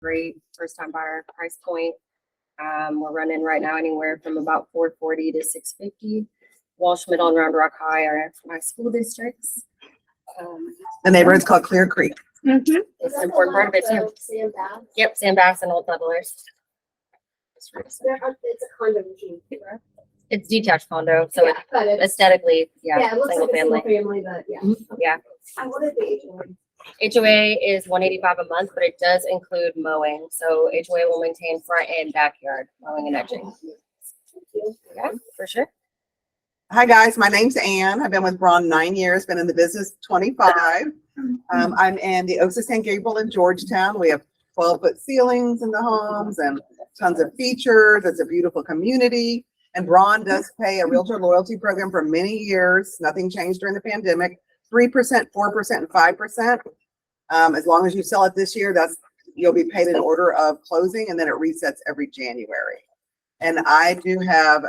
great first time buyer price point. We're running right now anywhere from about 440 to 650. Walsh Middle and Round Rock High are my school districts. The neighborhood's called Clear Creek. It's an important part of it too. Sam Bass. Yep, Sam Bass and Old Settlers. It's a condo. It's detached condo, so it's but it's, aesthetically, it looks single like a family. single family, but yeah. Yeah. I wanted the HOA. HOA is $185 a month, but it does include mowing. So HOA will maintain front and backyard mowing and edging. Yeah, for sure. Hi guys, my name's Ann. I've been with Braun 9 years, been in the business 25. I'm in the Oaks of San Gabriel in Georgetown. We have 12-foot ceilings in the homes and tons of features. It's a beautiful community. And Braun does pay a realtor loyalty program for many years. Nothing changed during the pandemic. 3%, 4%, and 5%. As long as you sell it this year, you'll be paid in order of closing, and then it resets every January. And I do have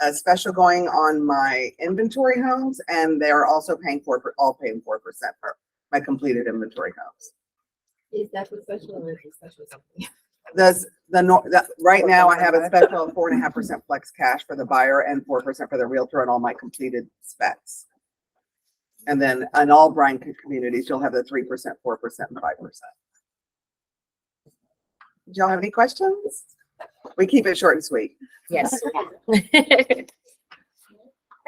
a special going on my inventory homes, and they're also paying 4% for my completed inventory homes. Is that the special or is it special something? Right now I have a special of 4.5% flex cash for the buyer and 4% for the realtor on all my completed specs. And then in all Bryan communities, you'll have the 3%, 4%, and 5%. Do y'all have any questions? We keep it short and sweet. Yes. I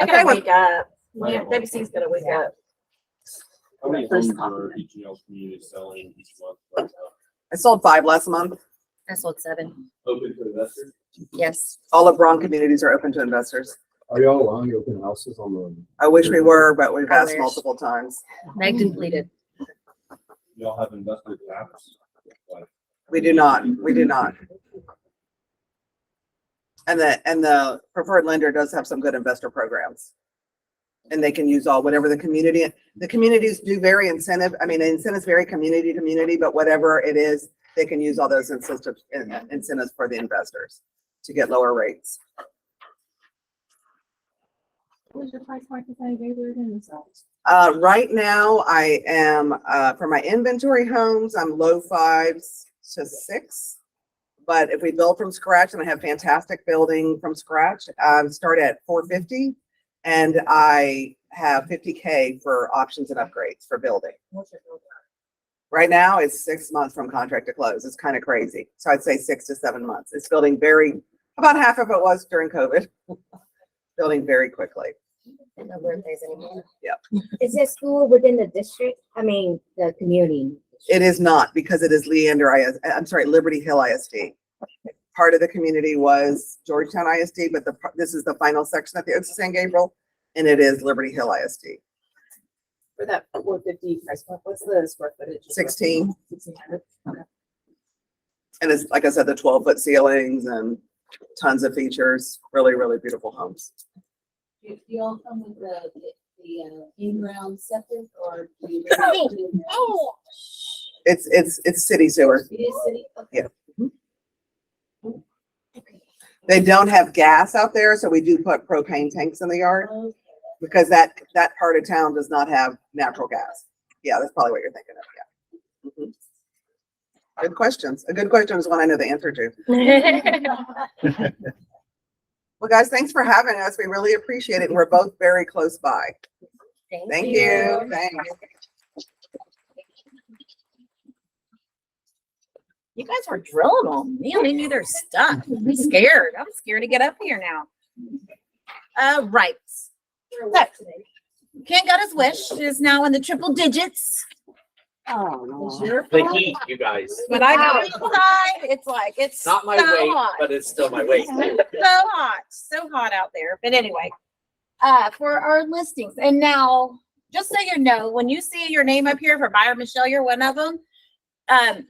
gotta wake up. Yeah, WC's gonna wake up. How many homes are each community selling each month right now? I sold 5 last month. I sold 7. Open to investors? Yes. All of Braun communities are open to investors. Are y'all allowing open houses on the? I wish we were, but we've asked wish. multiple times. Meg completed. Y'all have investor caps? Like, We do not. We do not. And the preferred lender does have some good investor programs. And they can use whatever the communities do vary incentive. I mean, the incentives vary community to community, but whatever it is, they can use all those incentives for the investors to get lower rates. What's your price point for San Gabriel and themselves? Right now I am, for my inventory homes, I'm low 5s to 6. But if we build from scratch, and I have fantastic building from scratch, start at 450, and I have 50K for options and upgrades for building. What's your build? Right now it's 6 months from contract to close. It's kind of crazy. So I'd say 6 to 7 months. It's building about half of it was during COVID. Building very quickly. No birthdays anymore. Yep. Is it school within the district? I mean, the community? It is not, because it is Liberty Hill ISD. Part of the community was Georgetown ISD, but this is the final section at the Oaks of San Gabriel, and it is Liberty Hill ISD. For that 450 price point, what's the square footage? 16. 1600. Okay. And it's, like I said, the 12-foot ceilings and tons of features. Really, really beautiful homes. Do you all come with the in-ground septic, or do you? It's city sewer. It is city? Okay. Yeah. They don't have gas out there, so we do put propane tanks in the yard Okay. because that part of town does not have natural gas. Yeah, that's probably what you're thinking of. Yeah. Good questions. A good question is one I know the answer to. Well, guys, thanks for having us. We really appreciate it. And we're both very close by. Thank you. Thanks. You guys were drilling on me. They knew their stuff. I'm scared. I'm scared to get up here now. Right. So, Ken got his wish. Is now in the triple digits. Oh, The heat, you guys. But I go outside. It's like it's Not my so weight, hot. but it's still my weight. So hot out there. But anyway, for our listings, and now just so you know, when you see your name up here for buyer Michelle, you're one of them.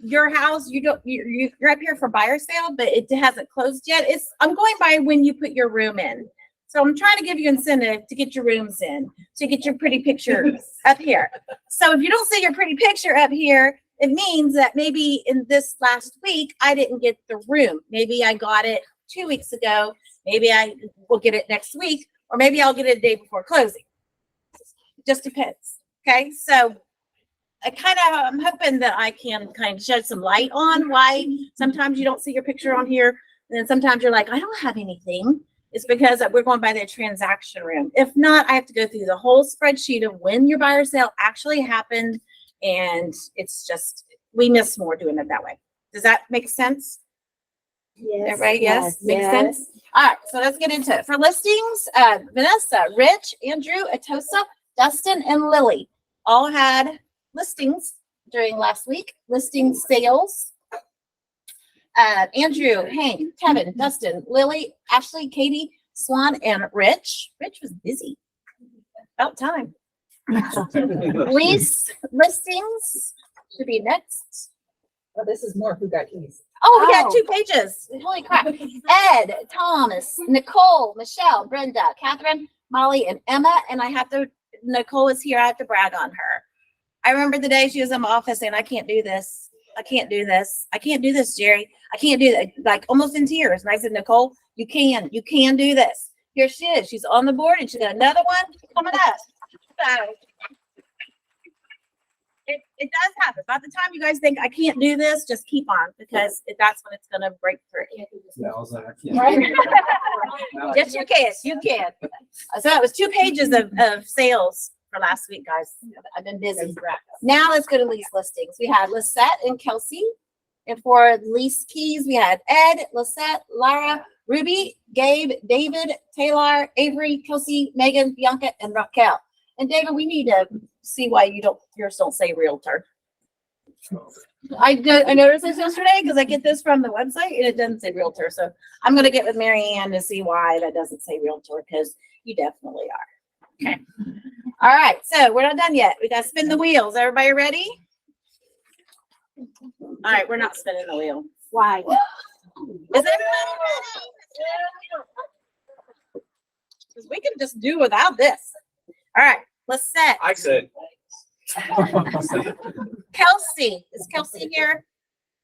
Your house, you're up here for buyer sale, but it hasn't closed yet. I'm going by when you put your room in. So I'm trying to give you incentive to get your rooms in, to get your pretty picture up here. So if you don't see your pretty picture up here, it means that maybe in this last week, I didn't get the room. Maybe I got it 2 weeks ago. Maybe I will get it next week, or maybe I'll get it a day before closing. It just depends. Okay. So I'm hoping that I can kind of shed some light on why sometimes you don't see your picture on here. And then sometimes you're like, I don't have anything. It's because we're going by the transaction room. If not, I have to go through the whole spreadsheet of when your buyer sale actually happened. And it's just, we miss more doing it that way. Does that make sense? Yes. Everybody, yes? Makes sense? All right, so let's get into it. For listings, Vanessa, Rich, Andrew, Atosa, Dustin, and Lily all had listings during last week. Listing sales. Andrew, Hank, Kevin, Dustin, Lily, Ashley, Katie, Swan, and Rich. Rich was busy. About time. Lease listings should be next. Oh, this is more who got keys. Oh, we got 2 pages. Holy crap. Ed, Thomas, Nicole, Michelle, Brenda, Catherine, Molly, and Emma. And Nicole is here. I have to brag on her. I remember the day she was in my office saying, I can't do this. I can't do this. I can't do this, Jerry. I can't do that. Like almost in tears. And I said, Nicole, you can do this. Here she is. She's on the board and she's got another one coming up. So it does happen. By the time you guys think I can't do this, just keep on because that's when it's going to break through. Right? Yes, you can. You can. So it was 2 pages of sales for last week, guys. I've been busy. Now let's go to lease listings. We had Lisette and Kelsey. And for lease keys, we had Ed, Lisette, Lara, Ruby, Gabe, David, Taylor, Avery, Kelsey, Megan, Bianca, and Raquel. And David, we need to see why yours don't say realtor. I noticed this yesterday because I get this from the website and it doesn't say realtor. So I'm going to get with Mary Ann to see why that doesn't say realtor because you definitely are. Okay. All right. So we're not done yet. We got to spin the wheels. Everybody ready? All right. We're not spinning the wheel. Why? Is it? Because we can just do without this. All right. Let's set. I said. Kelsey. Is Kelsey here?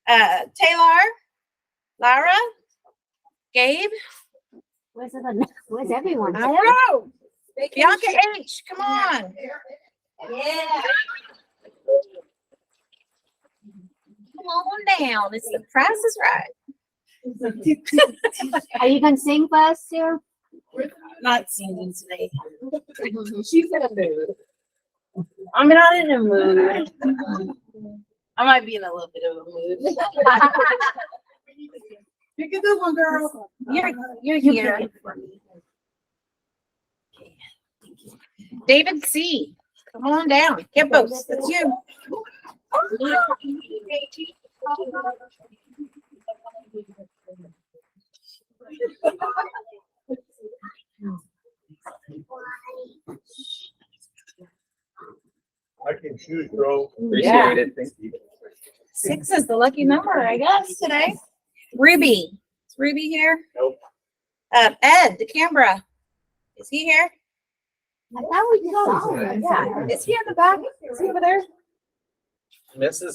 Taylor, Lara, Gabe. Where's everyone? I don't know. Bianca H. Come on. Yeah. Come on down. It's the Price is Right. Are you gonna sing for us too? Not singing today. She's in a mood. I'm not in a mood. I might be in a little bit of a mood. Pick a good one, girl. You're here. David C. Come on down. Hippos. That's you. I can choose, bro. Appreciate it. Thank you. 6 is the lucky number, I guess, today. Ruby. Is Ruby here? Nope. Ed, the camera. Is he here? I thought we just saw him. Yeah. Is he in the back? Is he over there? Mrs.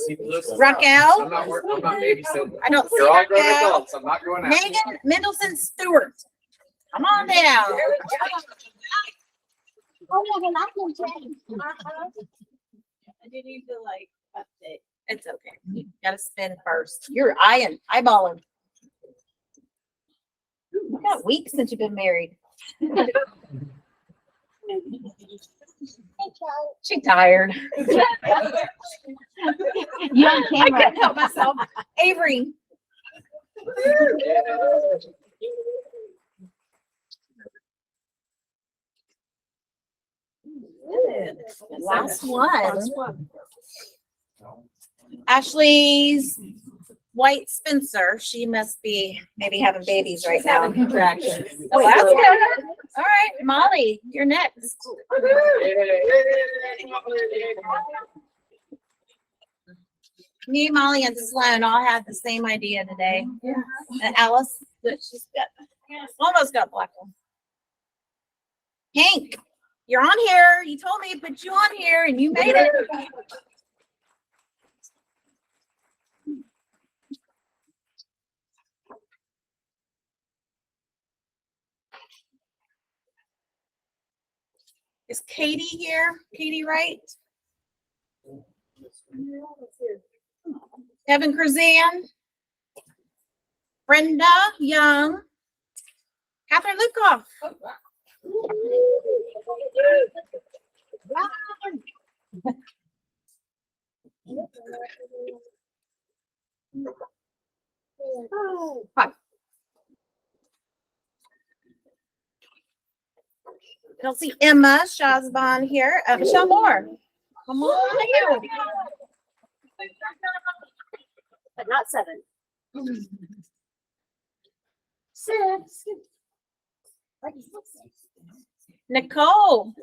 Raquel. I'm not babysitting. I don't see You're all grown Raquel. adults. I'm not going out. Megan Mendelson Stewart. Come on down. I do need to update. It's okay. You gotta spin first. You're eyeballing. It's got weeks since you've been married. She tired. You on I camera? can't help myself. Avery. Last one. Ashley's White Spencer. She must be maybe having babies right now. Contractions. Oh, that's good. All right, Molly, you're next. Me, Molly, and Sloan all had the same idea today. And Alice, that she's got almost got black one. Hank, you're on here. You told me to put you on here, and you made it. Is Katie here? Katie Wright? Kevin Curzan, Brenda Young, Catherine Lukoff. Hi. I don't see Emma Shazban here. Michelle Moore. Come on. But not 7. 6. Nicole.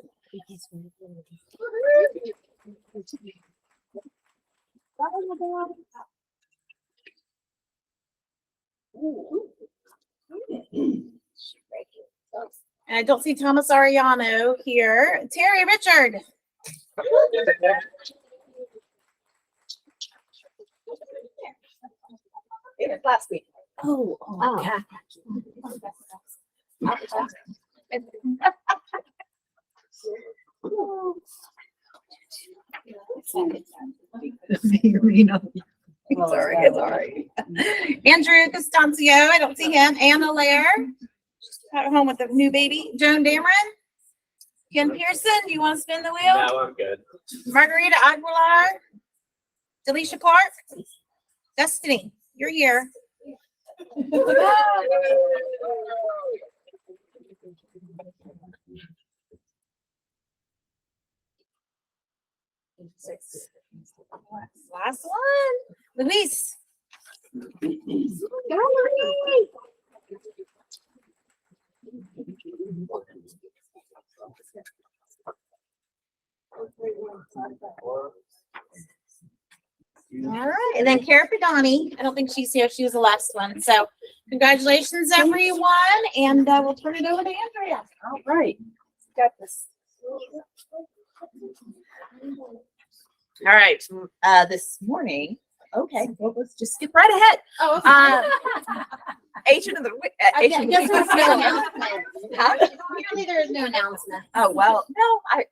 And I don't see Thomas Ariano here. Terry Richard. It was last week. Oh, okay. It's all right. Andrew Costancio, I don't see him. Anna Lair, at home with the new baby. Joan Dameron. Ken Pearson, do you want to spin the wheel? No, I'm good. Margarita Aguilar. Delisha Clark. Destiny, you're here. Last one. Luis. All right, and then Kara Padani. I don't think she's here. She was the last one. So congratulations, everyone. And we'll turn it over to Andrea. All right. Got this. All right. This morning. Okay. Well, let's just skip right ahead. Oh, okay. Agent of the week. Agent of the Yes, week. there's no announcement. Huh? Apparently there is no announcement. Oh, well, no, yeah.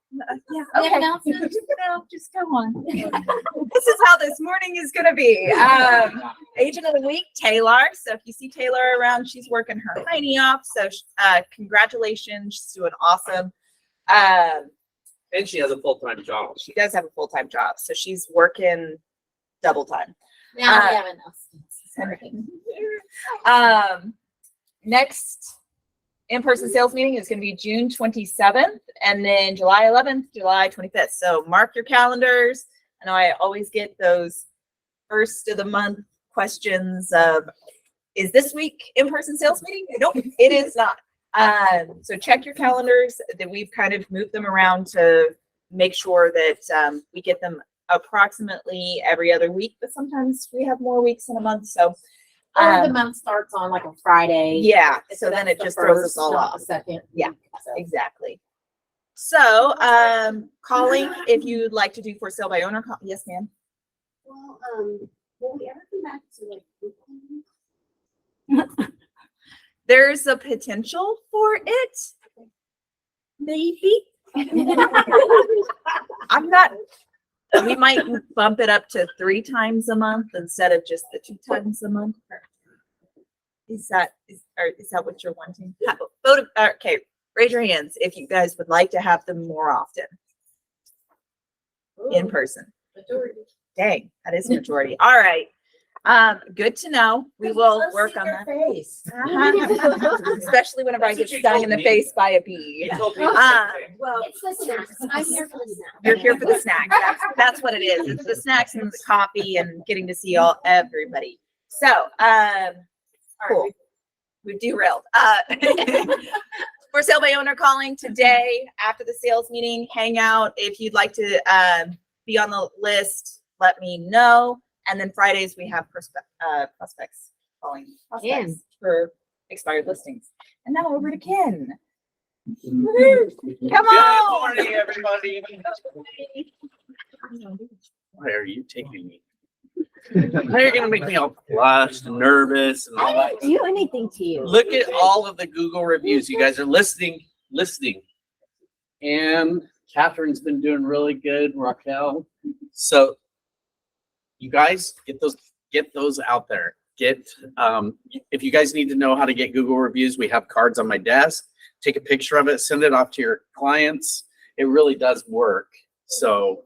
We have Okay. announcements? No, just go on. This is how this morning is going to be. Agent of the week, Taylor. So if you see Taylor around, she's working her hiney off. So congratulations. She's doing awesome. And she has a full-time job. She does have a full-time job. So she's working double time. Now we have announcements. Next in-person sales meeting is going to be June 27th and then July 11th, July 25th. So mark your calendars. I know I always get those first of the month questions of, is this week in-person sales meeting? Nope, it is not. So check your calendars. That we've kind of moved them around to make sure that we get them approximately every other week, but sometimes we have more weeks in a month. So Or the month starts on like a Friday. yeah, so then that's it the just throws first, us all not off. the second. Yeah, So. exactly. So, calling if you'd like to do for sale by owner. Yes, ma'am. Well, will we ever come back to like? There's a potential for it. Maybe. I'm not. We might bump it up to 3 times a month instead of just the 2 times a month. Is that what you're wanting? Okay, raise your hands if you guys would like to have them more often in person. Majority. Dang, that is majority. All right. Good to know. We will work on that. Face. Especially whenever I get stung in the face by a bee. Well, It's the snacks. I'm here for the snacks. You're here for the snacks. That's what it is. It's the snacks and the coffee and getting to see everybody. So, cool. We've derailed. For sale by owner calling today after the sales meeting, hang out. If you'd like to be on the list, let me know. And then Fridays we have prospects calling prospects for expired listings. And now over to Ken. Come on. Good morning, everybody. Why are you taking me? Now you're gonna make me all flushed and nervous and all that. Do anything to you. Look at all of the Google reviews. You guys are listening. And Catherine's been doing really good, Raquel. So you guys get those out there. If you guys need to know how to get Google reviews, we have cards on my desk. Take a picture of it, send it off to your clients. It really does work. So,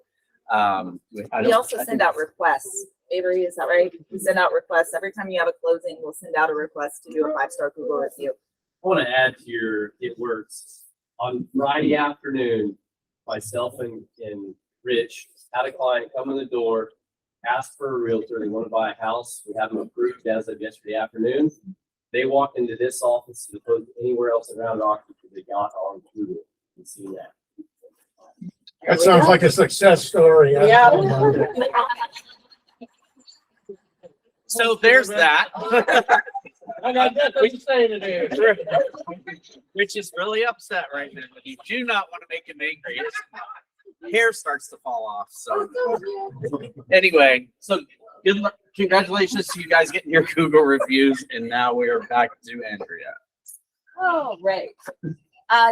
We also send out requests. Avery, is that right? We send out requests. Every time you have a closing, we'll send out a request to do a 5-star Google review. I want to add to your It Works. On Friday afternoon, myself and Rich had a client come in the door, ask for a realtor. They want to buy a house. We have them approved as of yesterday afternoon. They walked into this office as opposed to anywhere else around Oxford because they got on Google and seen that. That sounds like a success story. Yeah. So there's that. I got nothing to say today. Which is really upset right now. You do not want to make him angry. His hair starts to fall off. So anyway, so good luck. Congratulations to you guys getting your Google reviews. And now we are back to Andrea. Oh, right.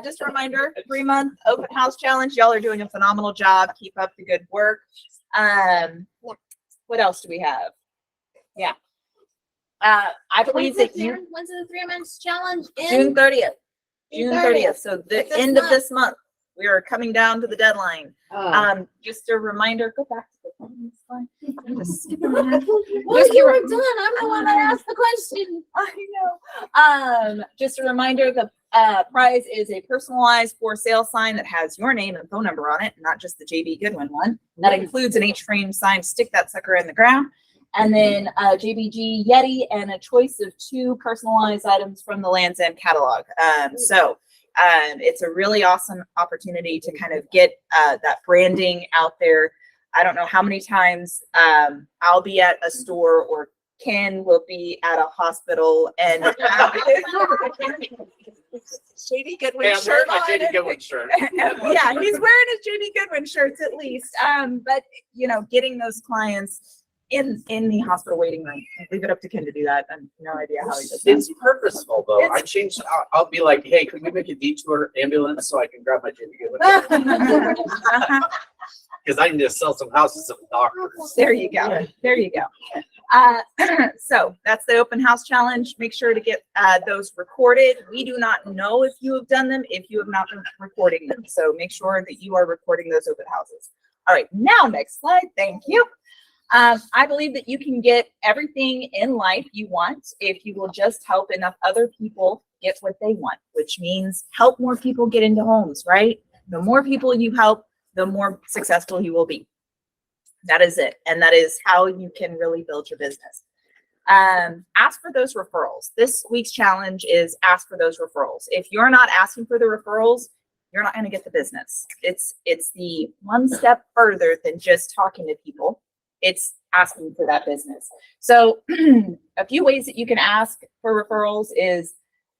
Just a reminder, 3-month open house challenge. Y'all are doing a phenomenal job. Keep up the good work. What else do we have? Yeah. I believe that you When's the 3 months challenge? June 30th. June 30th. So the This end of month. this month. We are coming down to the deadline. Oh. Just a reminder, go back to the phone. It's fine. I'm just skipping Well, ahead. you were done. I'm the one that asked the question. I know. Just a reminder, the prize is a personalized for sale sign that has your name and phone number on it, not just the JB Goodwin one. That includes an H-frame sign. Stick that sucker in the ground. And then a JBG Yeti and a choice of 2 personalized items from the Land's End catalog. It's a really awesome opportunity to kind of get that branding out there. I don't know how many times I'll be at a store or Ken will be at a hospital and JB Goodwin shirt on. JB Goodwin shirt. Yeah, he's wearing his JB Goodwin shirts at least. But getting those clients in the hospital waiting room. Leave it up to Ken to do that. I have no idea how he does that. It's purposeful though. I changed. I'll be like, hey, can we make a detour ambulance so I can grab my JB Goodwin? Because I need to sell some houses to doctors. There you go. There you go. So that's the open house challenge. Make sure to get those recorded. We do not know if you have done them, if you have not been recording them. So make sure that you are recording those open houses. All right, now next slide. Thank you. I believe that you can get everything in life you want if you will just help enough other people get what they want, which means help more people get into homes, right? The more people you help, the more successful you will be. That is it. And that is how you can really build your business. Ask for those referrals. This week's challenge is ask for those referrals. If you're not asking for the referrals, you're not going to get the business. It's the one step further than just talking to people. It's asking for that business. So a few ways that you can ask for referrals is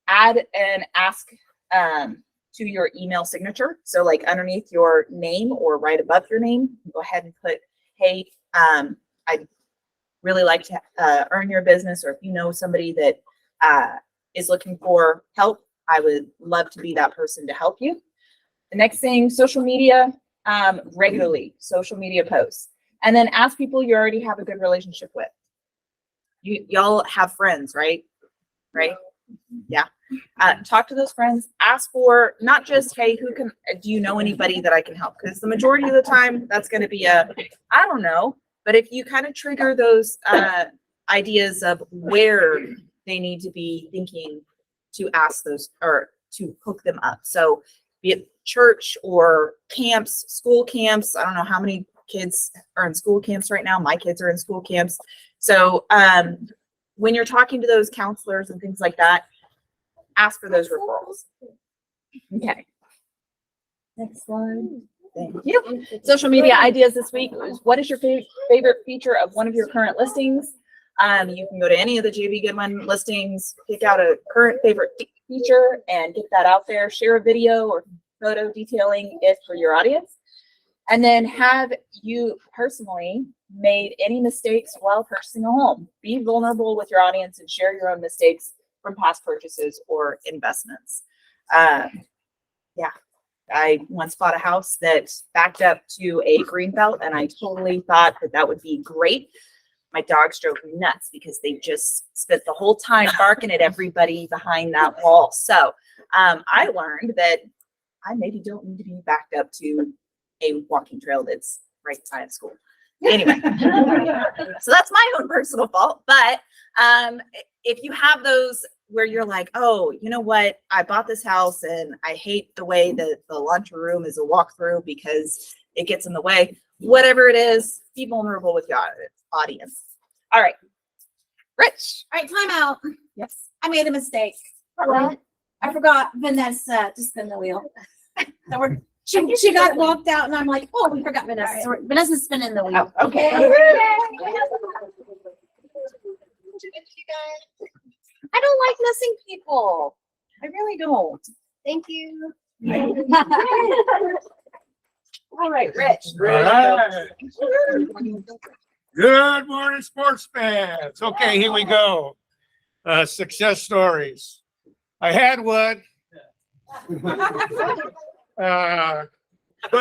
add an ask to your email signature. So like underneath your name or right above your name, go ahead and put, hey, I'd really like to earn your business, or if you know somebody that is looking for help, I would love to be that person to help you. The next thing, social media, regularly, social media posts. And then ask people you already have a good relationship with. Y'all have friends, right? Right? Yeah. Talk to those friends. Ask for not just, hey, do you know anybody that I can help? Because the majority of the time, that's going to be I don't know. But if you kind of trigger those ideas of where they need to be thinking to ask those or to hook them up. So be it church or camps, school camps. I don't know how many kids are in school camps right now. My kids are in school camps. So when you're talking to those counselors and things like that, ask for those referrals. Okay. Next slide. Thank you. Social media ideas this week. What is your favorite feature of one of your current listings? You can go to any of the JB Goodwin listings, pick out a current favorite feature and get that out there. Share a video or photo detailing it for your audience. And then have you personally made any mistakes while purchasing a home? Be vulnerable with your audience and share your own mistakes from past purchases or investments. Yeah, I once bought a house that backed up to a green belt, and I totally thought that would be great. my dogs drove me nuts because they just spent the whole time barking at everybody behind that wall. So I learned that I maybe don't need to be backed up to a walking trail that's right beside of school. Anyway, so that's my own personal fault. But if you have those where you're like, oh, you know what? I bought this house and I hate the way that the lunchroom is a walkthrough because it gets in the way. Whatever it is, be vulnerable with your audience. All right. Rich. All right, time out. Yes. I made a mistake. What? I forgot Vanessa to spin the wheel. So she got walked out and I'm like, oh, we forgot Vanessa. So Vanessa's spinning the wheel. Oh, okay. I don't like missing people. I really don't. Thank you. All right, Rich. All right. Good morning, sports fans. Okay, here we go. Success stories. I had one. But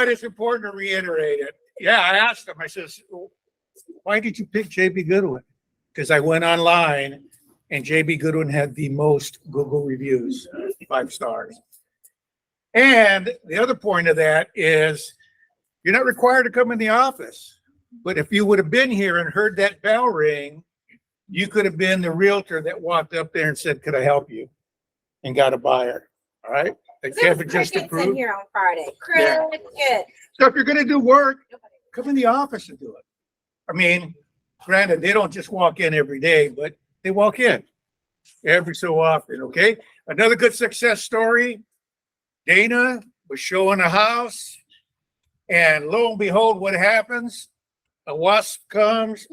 it's important to reiterate it. Yeah, I asked him, I says, why did you pick JB Goodwin? Because I went online and JB Goodwin had the most Google reviews, 5 stars. And the other point of that is you're not required to come in the office. But if you would have been here and heard that bell ring, you could have been the realtor that walked up there and said, could I help you? And got a buyer. All right. That Kevin just In approved. here on Friday. Yeah. Cricket. So if you're going to do work, come in the office and do it. I mean, granted, they don't just walk in every day, but they walk in every so often. Okay. Another good success story. Dana was showing a house, and lo and behold, what happens? A wasp comes,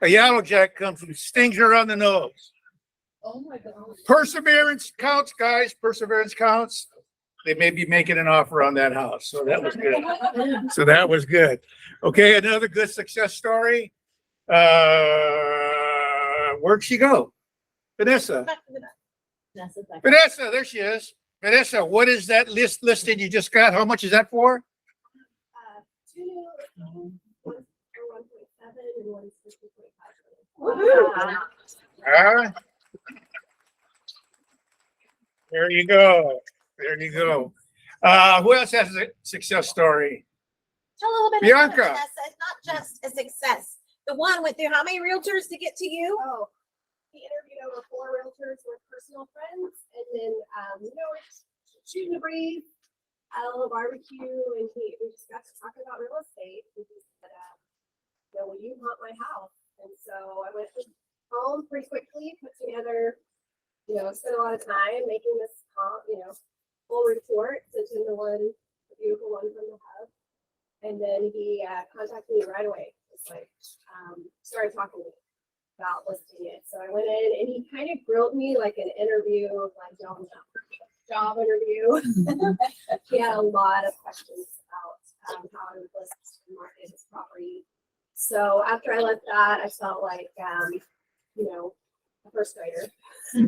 a yellow jack comes and stings her on the nose. Oh my God. Perseverance counts, guys. Perseverance counts. They may be making an offer on that house. So that was good. So that was good. Okay, another good success story. Where'd she go? Vanessa. Vanessa, there she is. Vanessa, what is that listing you just got? How much is that for? 2, 1.7 and 1 is 50.5. There you go. There you go. Who else has a success story? Tell a little bit Bianca. about Vanessa. It's not just a success. The one went through how many realtors to get to you? Oh, he interviewed over 4 realtors with personal friends, and then shooting the breeze, had a little barbecue, and we just got to talk about real estate. And he said, will you hunt my house? And so I went home pretty quickly, put together, spent a lot of time making this, full report, sent him the beautiful one from the hub. And then he contacted me right away. It's like, started talking to me about listing it. So I went in and he kind of grilled me like an interview, like job interview. He had a lot of questions about how I would list and market his property. So after I left that, I felt like, a first grader. So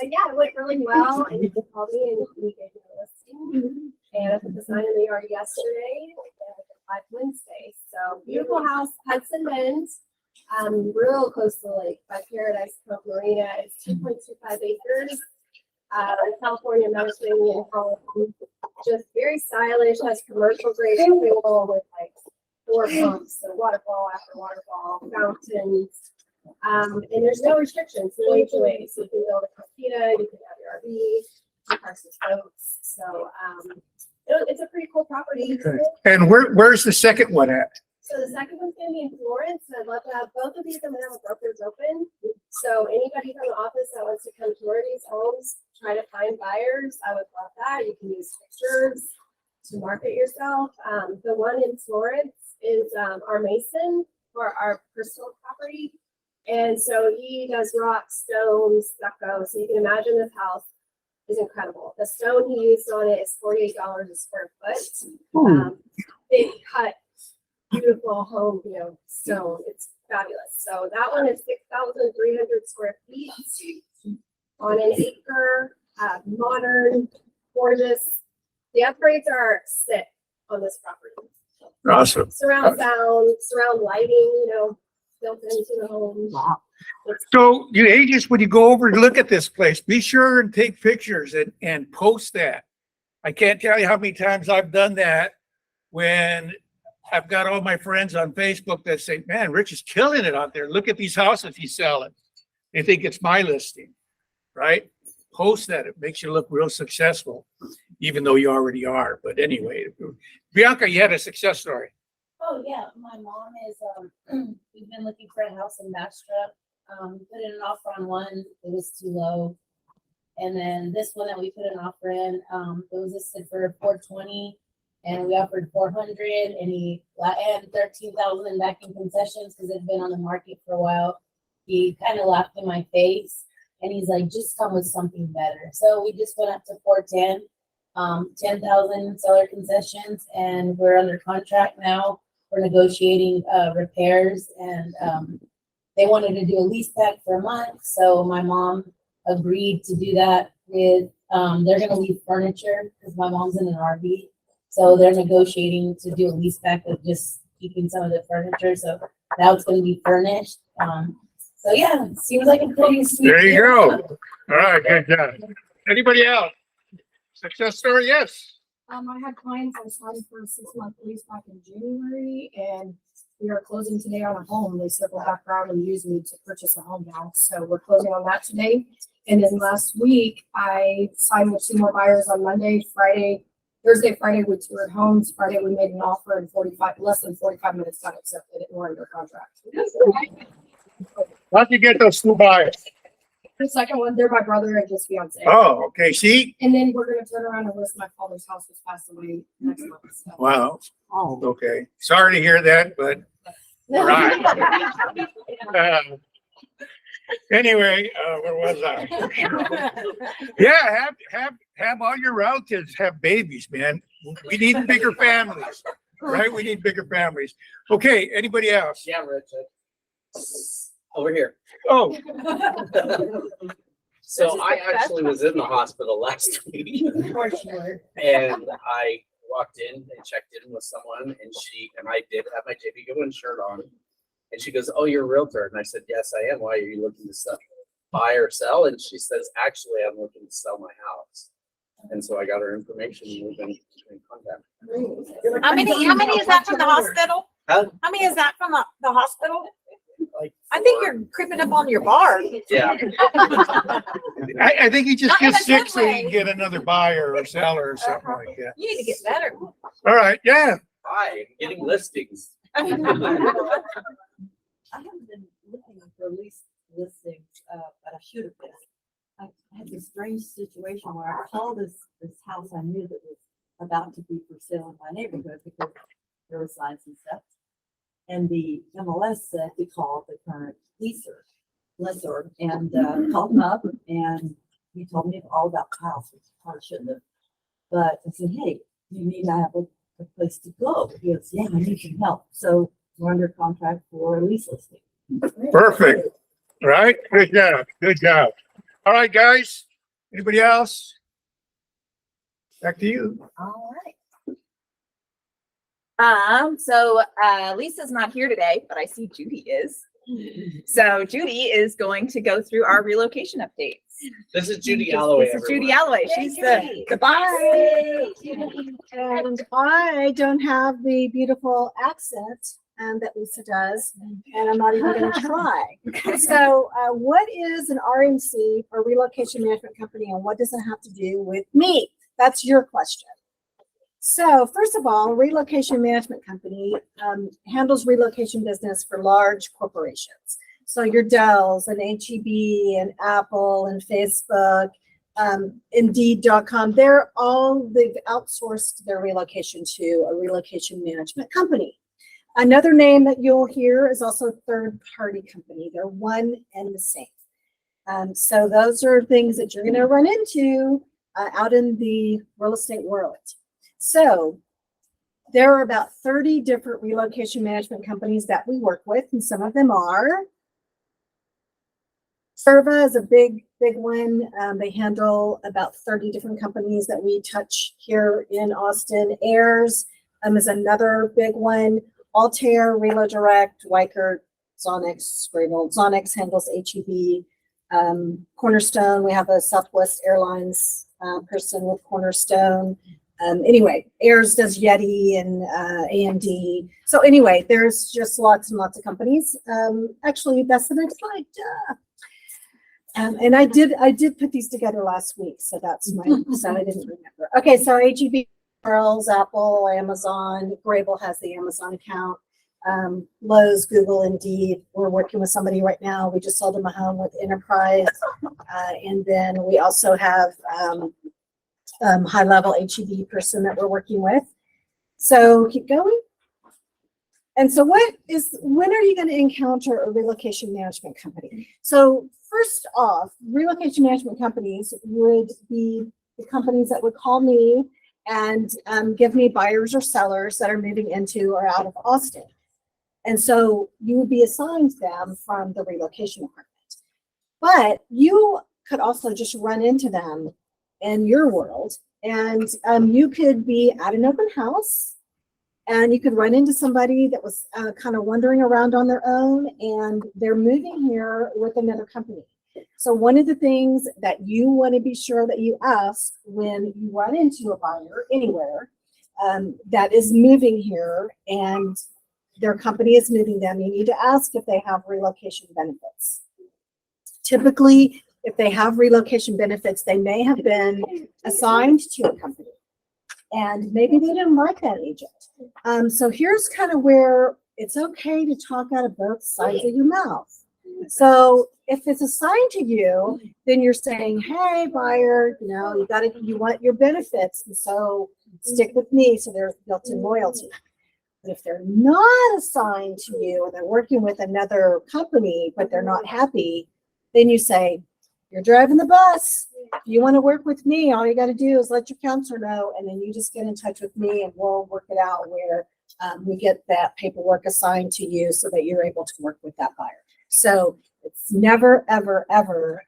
yeah, it went really well. And he called me and we gave me a listing. And I put the sign in the yard yesterday, like Wednesday. So beautiful house, Hudson Bend, real close to the lake by Paradise Cove Marina. It's 2.25 acres. California Mediterranean home, just very stylish, has commercial grade pool with like 4 pumps, so waterfall after waterfall, fountains. And there's no restrictions, no HOA, so you can build a casita, you can have your RV, you can park some boats. So it's a pretty cool property. Okay. And where's the second one at? So the second one's gonna be in Florence, and I'd love to have both of these. I'm gonna have brokers open. So anybody from the office that wants to come tour these homes, try to find buyers, I would love that. You can use pictures to market yourself. The one in Florence is our mason for our personal property. And so he does rock, stone, stucco. So you can imagine this house is incredible. The stone he used on it is $48 a square foot. Big cut, beautiful home, stone. It's fabulous. So that one is 6,300 square feet on an acre, modern, gorgeous. The upgrades are sick on this property. Awesome. surround sound, surround lighting, built into the home. So you agents, when you go over and look at this place, be sure and take pictures and post that. I can't tell you how many times I've done that when I've got all my friends on Facebook that say, man, Rich is killing it out there. Look at these houses he's selling. They think it's my listing, right? Post that. It makes you look real successful, even though you already are. But anyway, Bianca, you had a success story. Oh, yeah, my mom is, we've been looking for a house in Bastrop. Put in an offer on one, it was too low. And then this one that we put an offer in, it was listed for 420, and we offered 400, and he and 13,000 back in concessions because it'd been on the market for a while. He kind of laughed in my face, and he's like, just come with something better. So we just went up to 410, 10,000 seller concessions, and we're under contract now. We're negotiating repairs, and they wanted to do a lease back for a month. So my mom agreed to do that with, they're gonna leave furniture because my mom's in an RV. So they're negotiating to do a lease back of just keeping some of the furniture. So now it's gonna be furnished. So yeah, it seems like a pretty sweet. There you deal. go. All right, good job. Anybody else? Success story? Yes. I had clients, I started for a 6-month lease back in January, and we are closing today on a home. They circled back around and used me to purchase a home now. So we're closing on that today. And then last week, I signed with 2 more buyers on Thursday, Friday, we toured homes. Friday, we made an offer in less than 45 minutes got accepted, and we're under contract. How'd you get those 2 buyers? The second one, they're my brother and his fiance. Oh, okay. See? And then we're gonna turn around and list my father's house, which passed away next month. So. Wow. Oh, okay. Sorry to hear that, but right. Anyway, where was I? Yeah, have all your relatives have babies, man. We need bigger families, right? We need bigger families. Okay, anybody else? Yeah, Richard. Over here. Oh, So I actually was in the hospital last week. And I walked in and checked in with someone, and I did have my JB Goodwin shirt on. And she goes, "Oh, you're a realtor." And I said, "Yes, I am. Why are you looking to buy or sell?" And she says, "Actually, I'm looking to sell my house." And so I got her information and we've been in contact. How many is that from the hospital? Huh? How many is that from the hospital? Like, I think you're creeping up on your bar. yeah. I think he just Not in gets a good sick so he way. can get another buyer or seller or something like that. You need to get better. All right, yeah. Hi, getting listings. I haven't been looking for lease listings, but I should have been. I had this strange situation where I called this house I knew that was about to be for sale in my neighborhood because there were signs and stuff. And the MLS said to call the current lessor, and called him up, and he told me all about the house, which I probably shouldn't have. But I said, "Hey, you need to have a place to go." He goes, "Yeah, I need some help." So we're under contract for a lease listing. Perfect. All right, good job, good job. All right, guys, anybody else? Back to you. All right. So Lisa's not here today, but I see Judy is. So Judy is going to go through our relocation updates. This is Judy Alloway. This is Judy Alloway. She's the boss. And I don't have the beautiful accent that Lisa does, and I'm not even going to try. So, what is an RMC, or relocation management company, and what does it have to do with me? That's your question. So, first of all, a relocation management company handles relocation business for large corporations. So your Dells and HEB and Apple and Facebook, Indeed.com, they've outsourced their relocation to a relocation management company. Another name that you'll hear is also a third-party company. They're one and the same. So those are things that you're going to run into out in the real estate world. So there are about 30 different relocation management companies that we work with, and some of them are Serva is a big one. They handle about 30 different companies that we touch here in Austin. Ayers, is another big one. Altair, Relo Direct, Weichert, Zonix, Grable. Zonix handles HEB. Cornerstone, we have a Southwest Airlines person with Cornerstone. Anyway, Ayers does Yeti and AMD. So anyway, there's just lots and lots of companies. Actually, that's the next slide. And I did put these together last week, so that's my, so I didn't remember. Okay, so HEB, Charles, Apple, Amazon, Grable has the Amazon account. Lowe's, Google, Indeed. We're working with somebody right now. We just sold them a home with Enterprise. And then we also have high-level HEB person that we're working with. So keep going. And so when are you going to encounter a relocation management company? So first off, relocation management companies would be the companies that would call me and give me buyers or sellers that are moving into or out of Austin. And so you would be assigned them from the relocation department. But you could also just run into them in your world, and you could be at an open house and you could run into somebody that was kind of wandering around on their own, and they're moving here with another company. So one of the things that you want to be sure that you ask when you run into a buyer anywhere that is moving here and their company is moving them, you need to ask if they have relocation benefits. Typically, if they have relocation benefits, they may have been assigned to a company and maybe they didn't like that agent. So here's kind of where it's okay to talk out of both sides of your mouth. So if it's assigned to you, then you're saying, hey, buyer, you want your benefits, and so stick with me. So there's built-in loyalty. But if they're not assigned to you and they're working with another company, but they're not happy, then you say, you're driving the bus. If you want to work with me, all you got to do is let your counselor know, and then you just get in touch with me and we'll work it out where we get that paperwork assigned to you so that you're able to work with that buyer. So it's never, ever, ever,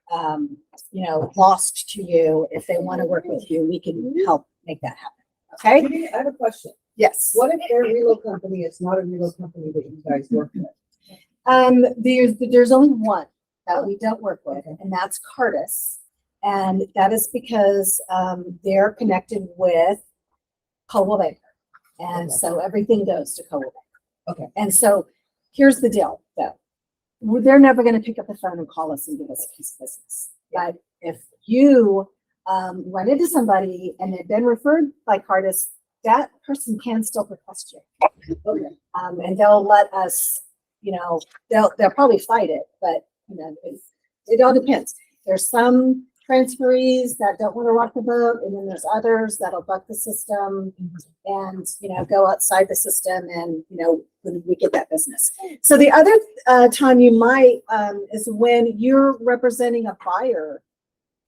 lost to you. If they want to work with you, we can help make that happen. Okay? I have a question. Yes. What if their reload company is not a reload company that you guys work with? There's only one that we don't work with, and that's Cardis. And that is because they're connected with Coldwell Banker. And so everything goes to Coldwell Banker. Okay. And so here's the deal, though. They're never going to pick up the phone and call us and give us a piece of business. But if you run into somebody and they've been referred by Cardis, that person can still request you. Okay. And they'll let us, they'll probably fight it, but it all depends. There's some transferees that don't want to rock the boat, and then there's others that'll buck the system and go outside the system, and when we get that business. So the other time you might is when you're representing a buyer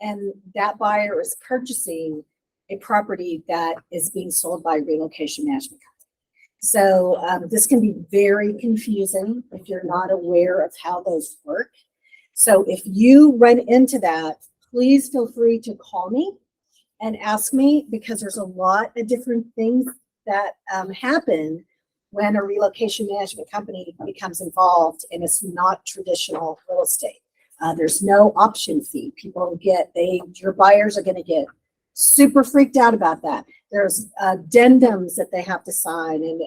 and that buyer is purchasing a property that is being sold by a relocation management company. So this can be very confusing if you're not aware of how those work. So if you run into that, please feel free to call me and ask me, because there's a lot of different things that happen when a relocation management company becomes involved, and it's not traditional real estate. There's no option fee. Your buyers are going to get super freaked out about that. There's addendums that they have to sign, and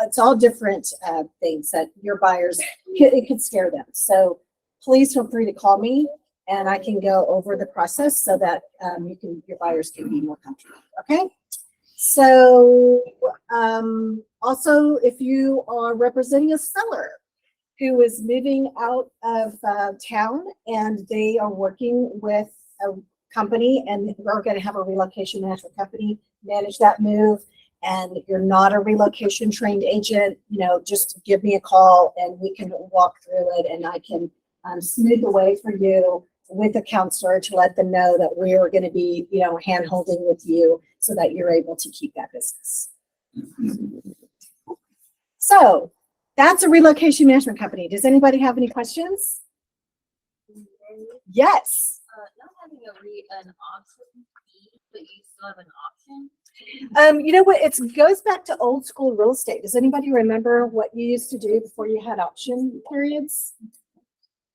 it's all different things that your buyers, it could scare them. So please feel free to call me, and I can go over the process so that your buyers can be more comfortable. Okay. So also, if you are representing a seller who is moving out of town and they are working with a company, and we're going to have a relocation management company manage that move, and you're not a relocation trained agent, just give me a call and we can walk through it, and I can smooth the way for you with a counselor to let them know that we're going to be, hand holding with you so that you're able to keep that business. So that's a relocation management company. Does anybody have any questions? Yes. Not having an option fee, but you still have an option. You know what? It goes back to old school real estate. Does anybody remember what you used to do before you had option periods?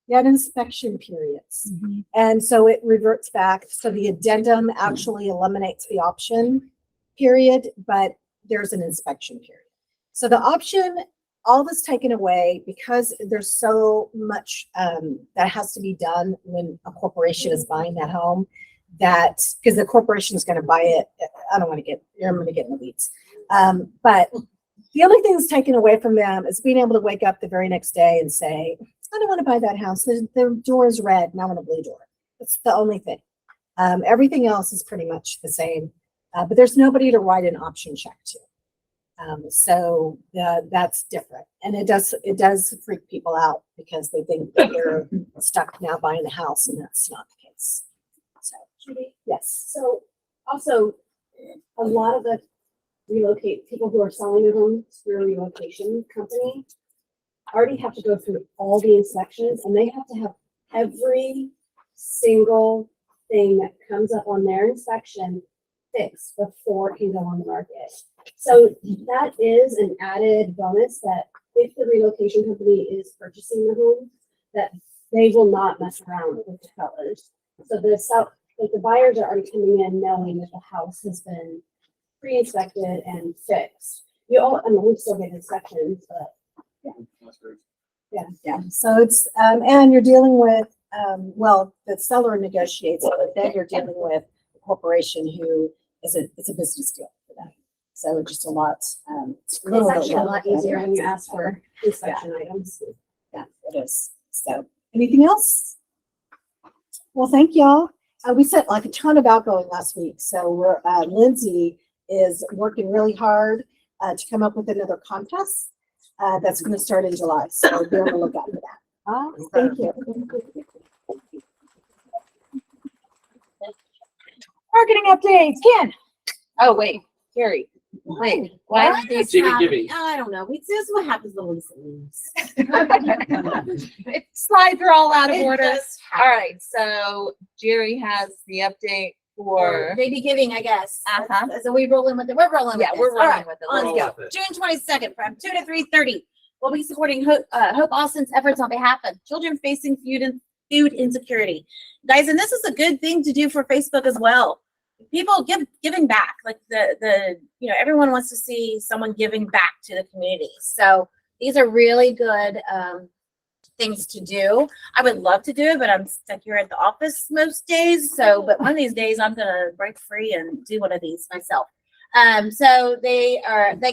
You had inspection periods. And so it reverts back. So the addendum actually eliminates the option period, but there's an inspection period. So the option, all this taken away because there's so much that has to be done when a corporation is buying that home, that because the corporation is going to buy it. I'm going to get in the weeds. But the only thing that's taken away from them is being able to wake up the very next day and say, I don't want to buy that house. The door is red and I want a blue door. That's the only thing. Everything else is pretty much the same, but there's nobody to write an option check to. So that's different. And it does freak people out because they think that they're stuck now buying a house, and that's not the case. So, Judy, yes. so also a lot of the people who are selling a home through a relocation company already have to go through all the inspections, and they have to have every single thing that comes up on their inspection fixed before it can go on the market. So that is an added bonus that if the relocation company is purchasing the home, that they will not mess around with the sellers. So the buyers are already coming in knowing that the house has been pre-inspected and fixed. We still get inspections, but Yeah. So it's, and you're dealing with, the seller negotiates, but then you're dealing with a corporation who it's a business deal for them. So it's just a lot. it's actually a lot easier when you ask for inspection items. Yeah, it is. So anything else? Well, thank y'all. We sent like a ton of outgoing last week. So Lindsay is working really hard to come up with another contest that's going to start in July. So be on the lookout for that. Thank you. Marketing updates, Ken. Oh, wait, Carrie. Wait, why Why did these Jimmy happen? Giving. I don't know. This is what happens when Lisa leaves. Slides are all out of It order. does All right, so Jerry has the update for. Maybe giving, I guess. Uh-huh. So we rolling with it. We're rolling with Yeah, this. we're All rolling right, with it. Let's Roll go. with it. June 22nd from 2 to 3:30. We'll be supporting Hope Austin's efforts on behalf of children facing food insecurity. Guys, and this is a good thing to do for Facebook as well. People giving back, like everyone wants to see someone giving back to the community. So these are really good things to do. I would love to do it, but I'm stuck here at the office most days. So, but one of these days I'm gonna break free and do one of these myself. So they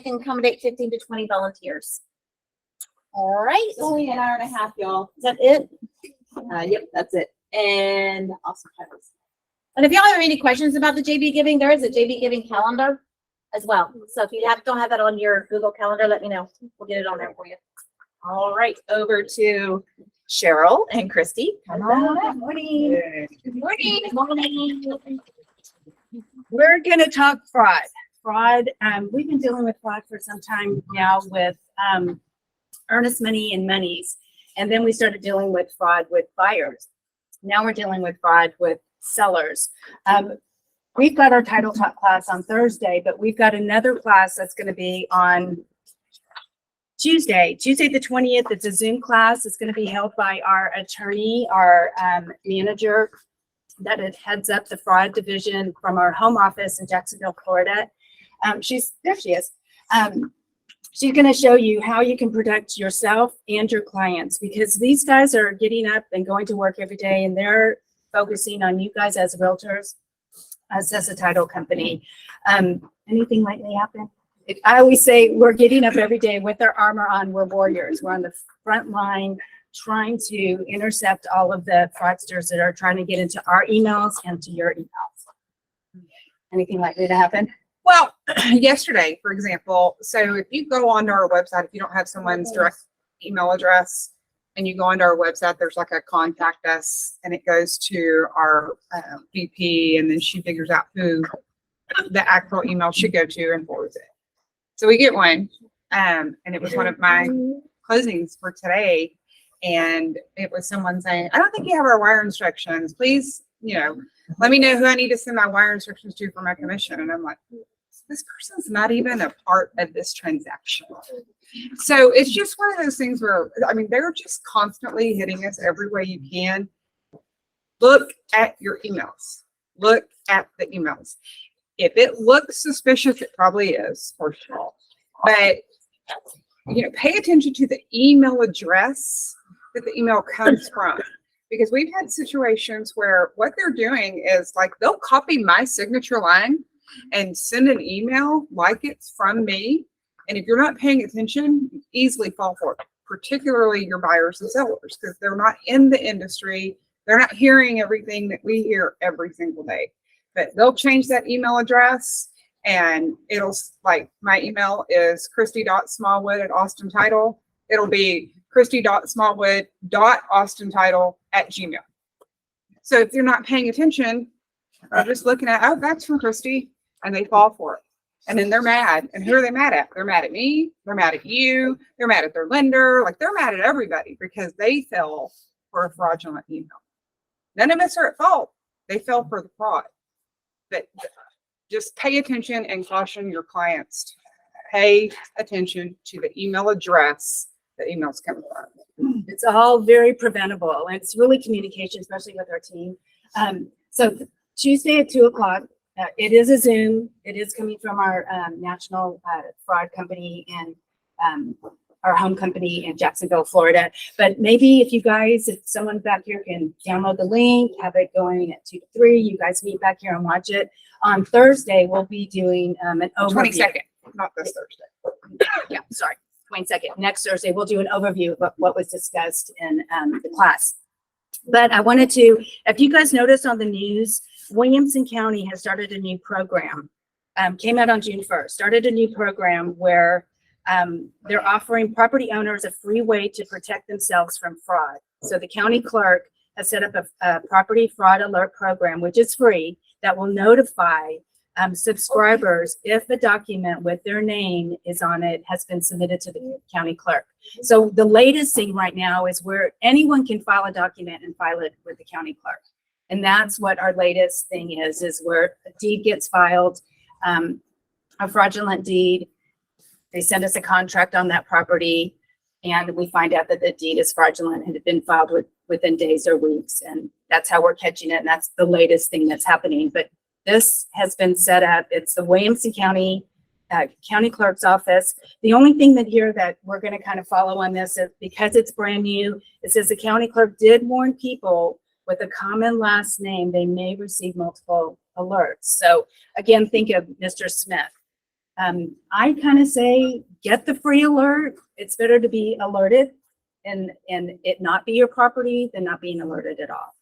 can accommodate 15 to 20 volunteers. All right. It's only an hour and a half, y'all. Is that it? Yep, that's it. And awesome titles. And if y'all have any questions about the JB Giving, there is a JB Giving calendar as well. So if you don't have that on your Google Calendar, let me know. We'll get it on there for you. All right, over to Cheryl and Christy. Come on. Good morning. Good morning. Good morning. We're gonna talk fraud. Fraud, we've been dealing with fraud for some time now with earnest money and monies. And then we started dealing with fraud with buyers. Now we're dealing with fraud with sellers. We've got our title talk class on Thursday, but we've got another class that's gonna be on Tuesday the 20th. It's a Zoom class. It's going to be held by our attorney, our manager that it heads up the fraud division from our home office in Jacksonville, Florida. There she is. She's going to show you how you can protect yourself and your clients, because these guys are getting up and going to work every day, and they're focusing on you guys as realtors, as a title company. Anything lately happen? I always say we're getting up every day with our armor on. We're warriors. We're on the front line trying to intercept all of the fraudsters that are trying to get into our emails and to your emails. Anything likely to happen? Well, yesterday, for example, so if you go onto our website, if you don't have someone's direct email address and you go onto our website, there's like a contact us and it goes to our VP, and then she figures out who the actual email should go to and forwards it. So we get one, and it was one of my closings for today. And it was someone saying, I don't think you have our wire instructions. Please, let me know who I need to send my wire instructions to for my commission. And I'm like, this person's not even a part of this transaction. So it's just one of those things where, I mean, they're just constantly hitting us every way you can. Look at your emails. Look at the emails. If it looks suspicious, it probably is, first of all. But, you know, pay attention to the email address that the email comes from. Because we've had situations where what they're doing is like they'll copy my signature line and send an email like it's from me. And if you're not paying attention, you easily fall for it, particularly your buyers and sellers, because they're not in the industry. They're not hearing everything that we hear every single day. But they'll change that email address and it'll, like, my email is Christy.Smallwood@Austin Title. It'll be Christy.Smallwood.AustinTitle@Gmail. So if you're not paying attention, they're just looking at, oh, that's from Christy, and they fall for it. And then they're mad. And who are they mad at? They're mad at me. They're mad at you. They're mad at their lender. Like, they're mad at everybody because they fell for a fraudulent email. None of us are at fault. They fell for the fraud. But just pay attention and caution your clients to pay attention to the email address the emails come from. It's all very preventable, and it's really communication, especially with our team. So Tuesday at 2:00, it is a Zoom. It is coming from our national fraud company and our home company in Jacksonville, Florida. But maybe if you guys, if someone back here can download the link, have it going at 2 to 3, you guys meet back here and watch it. On Thursday, we'll be doing an overview. 22nd, not this Thursday. Yeah, sorry, 22nd. Next Thursday, we'll do an overview of what was discussed in the class. But I wanted to, if you guys noticed on the news, Williamson County has started a new program. Came out on June 1st, started a new program where they're offering property owners a free way to protect themselves from fraud. So the county clerk has set up a property fraud alert program, which is free, that will notify subscribers if a document with their name is on it has been submitted to the county clerk. So the latest thing right now is where anyone can file a document and file it with the county clerk. And that's what our latest thing is where a deed gets filed, a fraudulent deed. They send us a contract on that property and we find out that the deed is fraudulent and had been filed within days or weeks. And that's how we're catching it. And that's the latest thing that's happening. But this has been set up. It's the Williamson County County Clerk's Office. The only thing that here that we're going to kind of follow on this is because it's brand new, it says the county clerk did warn people with a common last name, they may receive multiple alerts. So again, think of Mr. Smith. I kind of say, get the free alert. It's better to be alerted and it not be your property than not being alerted at all.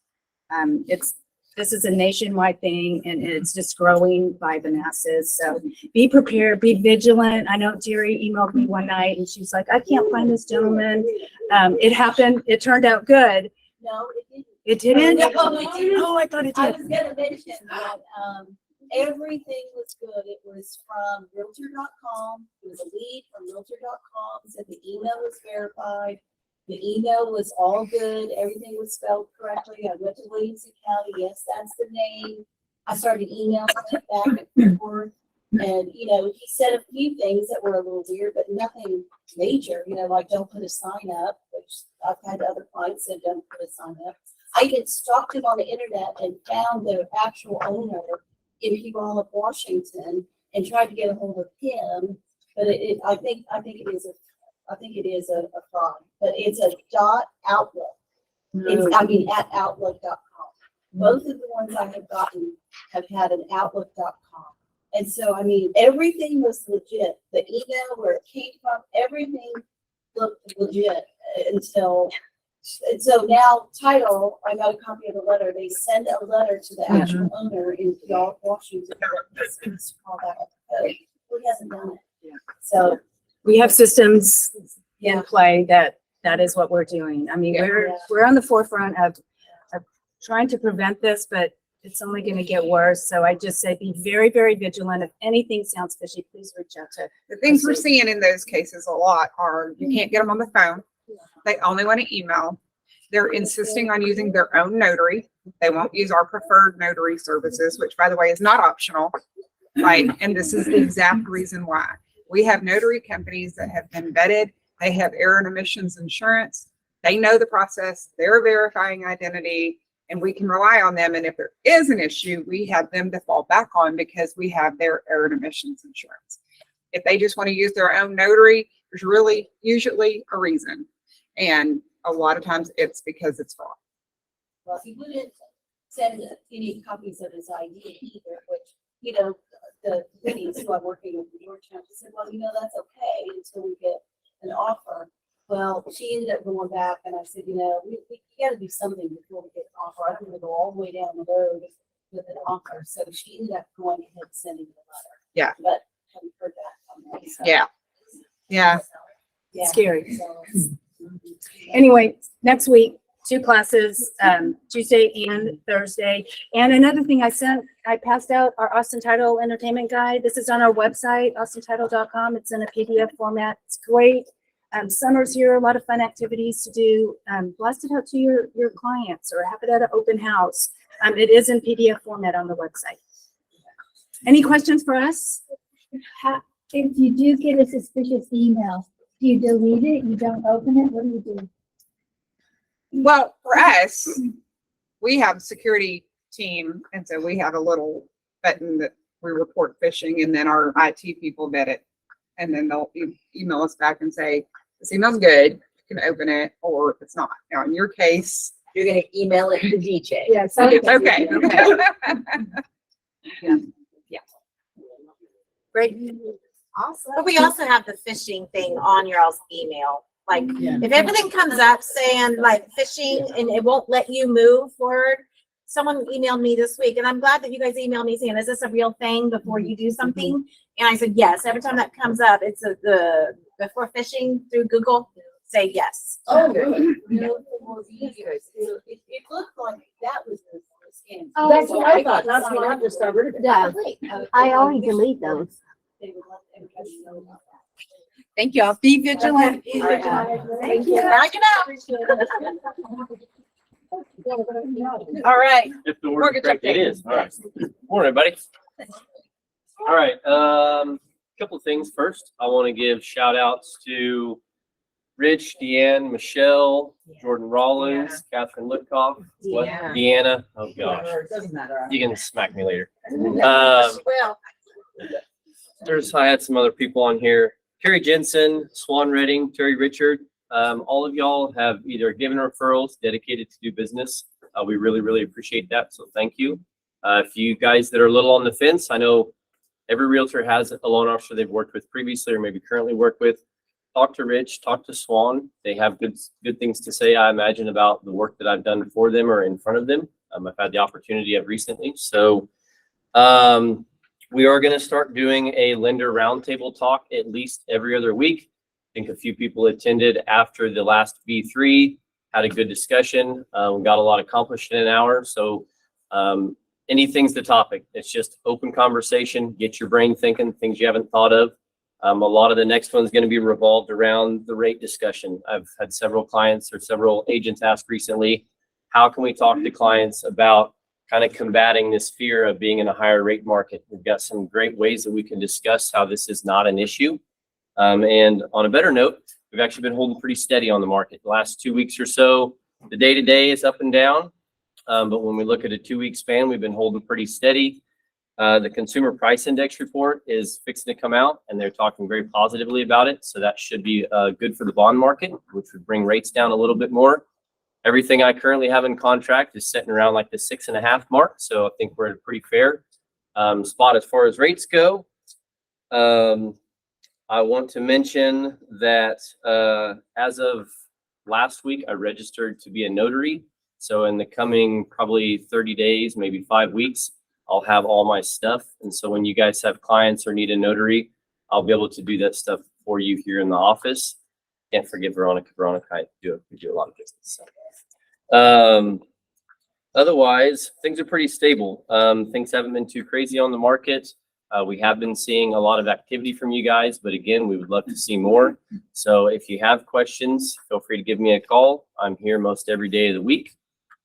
This is a nationwide thing and it's just growing by the masses. So be prepared, be vigilant. I know Jerry emailed me one night and she's like, I can't find this gentleman. It happened. It turned out good. No, it didn't. It didn't? No, it didn't. Oh, I thought it I did. was gonna mention that, everything was good. It was from Realtor.com. It was a lead from Realtor.com. Said the email was verified. The email was all good. Everything was spelled correctly. I went to Williamson County. Yes, that's the name. I started emailing it back and forth. And, you know, he said a few things that were a little weird, but nothing major, you know, like don't put a sign up, which I've had other clients say don't put a sign up. I even stalked him on the internet and found the actual owner in Puyallup, Washington, and tried to get a hold of him. But I think it is a fraud. But it's a .outlook. It's at outlook.com. Both of the ones I have gotten have had an outlook.com. And so everything was legit. The email, where it came from, everything looked legit until. And so now title, I got a copy of the letter. They send a letter to the actual owner in Puyallup, Washington. Call that code. He hasn't done it. So We have systems in play that is what we're doing. We're on the forefront of trying to prevent this, but it's only going to get worse. So I just say be very, very vigilant. If anything sounds fishy, please reach out to. The things we're seeing in those cases a lot are you can't get them on the phone. They only want to email. They're insisting on using their own notary. They won't use our preferred notary services, which by the way is not optional. right? And this is the exact reason why. We have notary companies that have been vetted. They have error and omissions insurance. They know the process. They're verifying identity, and we can rely on them. And if there is an issue, we have them to fall back on because we have their error and omissions insurance. If they just want to use their own notary, there's really usually a reason. And a lot of times it's because it's fraud. Well, he wouldn't send any copies of his ID either, which, the ladies who I'm working with in Georgetown, she said, well, that's okay until we get an offer. Well, she ended up going back and I said, we gotta do something before we get an offer. I don't want to go all the way down the road with an offer. So she ended up going ahead and sending the letter. Yeah. But haven't heard that from them. So, Yeah. Yeah. yeah. Scary. So, Anyway, next week, 2 classes, Tuesday and Thursday. And another thing I passed out our Austin Title Entertainment Guide. This is on our website, austentitle.com. It's in a PDF format. It's great. Summer's here, a lot of fun activities to do. Blast it out to your clients or have it at an open house. It is in PDF format on the website. Any questions for us? If you do get a suspicious email, do you delete it? You don't open it? What do you do? Well, for us, we have a security team, and so we have a little button that we report phishing, and then our IT people vet it, and then they'll email us back and say, this email's good, you can open it, or if it's not. Now, in your case, You're gonna email it to DJ. Yes. okay. Great. Awesome. But we also have the phishing thing on your all's email. Like, if everything comes up saying like phishing and it won't let you move forward, someone emailed me this week, and I'm glad that you guys emailed me saying, is this a real thing before you do something? And I said, yes. Every time that comes up, it's the before phishing through Google, say yes. oh, good. It looked like that was the scam. Oh, That's yeah. what I thought. That's what I discovered. Yeah. I always delete those. They would let everybody know about that. Thank you. I'll be vigilant. Thank you. Now you know. All right. If the word Mortgage correct, it update. is. All right. Morning, everybody. All right. Couple of things. First, I want to give shout outs to Rich, Deanne, Michelle, Jordan Rollins, Catherine Lutkoff, what? Deanna. Deanna. Oh gosh, Doesn't matter. you can smack me later. Well, I had some other people on here. Carrie Jensen, Swan Redding, Terry Richard. All of y'all have either given referrals dedicated to do business. We really, really appreciate that. So thank you. If you guys that are a little on the fence, I know every realtor has a loan officer they've worked with previously or maybe currently work with. Talk to Rich, talk to Swan. They have good things to say, I imagine, about the work that I've done for them or in front of them. I've had the opportunity of recently. So we are going to start doing a lender roundtable talk at least every other week. I think a few people attended after the last V3, had a good discussion. We got a lot accomplished in an hour. So anything's the topic. It's just open conversation, get your brain thinking, things you haven't thought of. A lot of the next one's going to be revolved around the rate discussion. I've had several clients or several agents ask recently, how can we talk to clients about kind of combating this fear of being in a higher rate market? We've got some great ways that we can discuss how this is not an issue. And on a better note, we've actually been holding pretty steady on the market. The last 2 weeks or so, the day-to-day is up and down. But when we look at a 2-week span, we've been holding pretty steady. The Consumer Price Index report is fixing to come out, and they're talking very positively about it. So that should be good for the bond market, which would bring rates down a little bit more. Everything I currently have in contract is sitting around like the 6.5 mark. So I think we're at a pretty fair spot as far as rates go. I want to mention that as of last week, I registered to be a notary. So in the coming probably 30 days, maybe 5 weeks, I'll have all my stuff. And so when you guys have clients or need a notary, I'll be able to do that stuff for you here in the office. Can't forget Veronica. Veronica, we do a lot of business. So. Otherwise, things are pretty stable. Things haven't been too crazy on the market. We have been seeing a lot of activity from you guys, but again, we would love to see more. So if you have questions, feel free to give me a call. I'm here most every day of the week.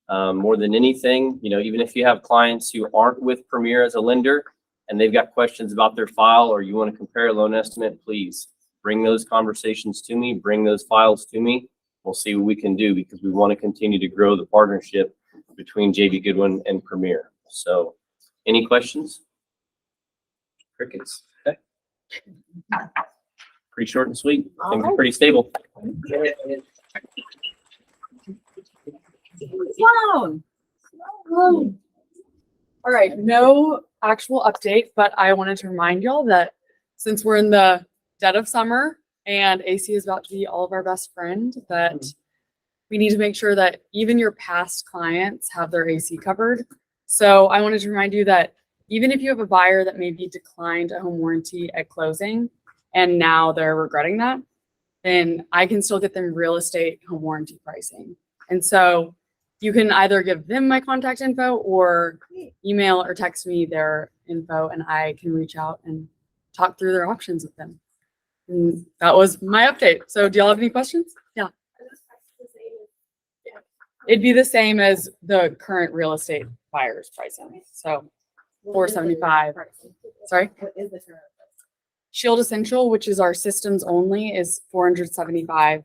More than anything, even if you have clients who aren't with Premier as a lender, and they've got questions about their file, or you want to compare a loan estimate, please bring those conversations to me, bring those files to me. We'll see what we can do, because we want to continue to grow the partnership between JB Goodwin and Premier. So any questions? Crickets. Okay. Pretty short and sweet. Things are pretty stable. Sloan. All right, no actual update, but I wanted to remind y'all that since we're in the dead of summer and AC is about to be all of our best friend, that we need to make sure that even your past clients have their AC covered. So I wanted to remind you that even if you have a buyer that maybe declined a home warranty at closing and now they're regretting that, then I can still get them real estate home warranty pricing. And so you can either give them my contact info or email or text me their info, and I can reach out and talk through their options with them. And that was my update. So do y'all have any questions? Yeah. It'd be the same as the current real estate buyer's pricing. So 475. Sorry? What is the current? Shield Essential, which is our systems only, is 475.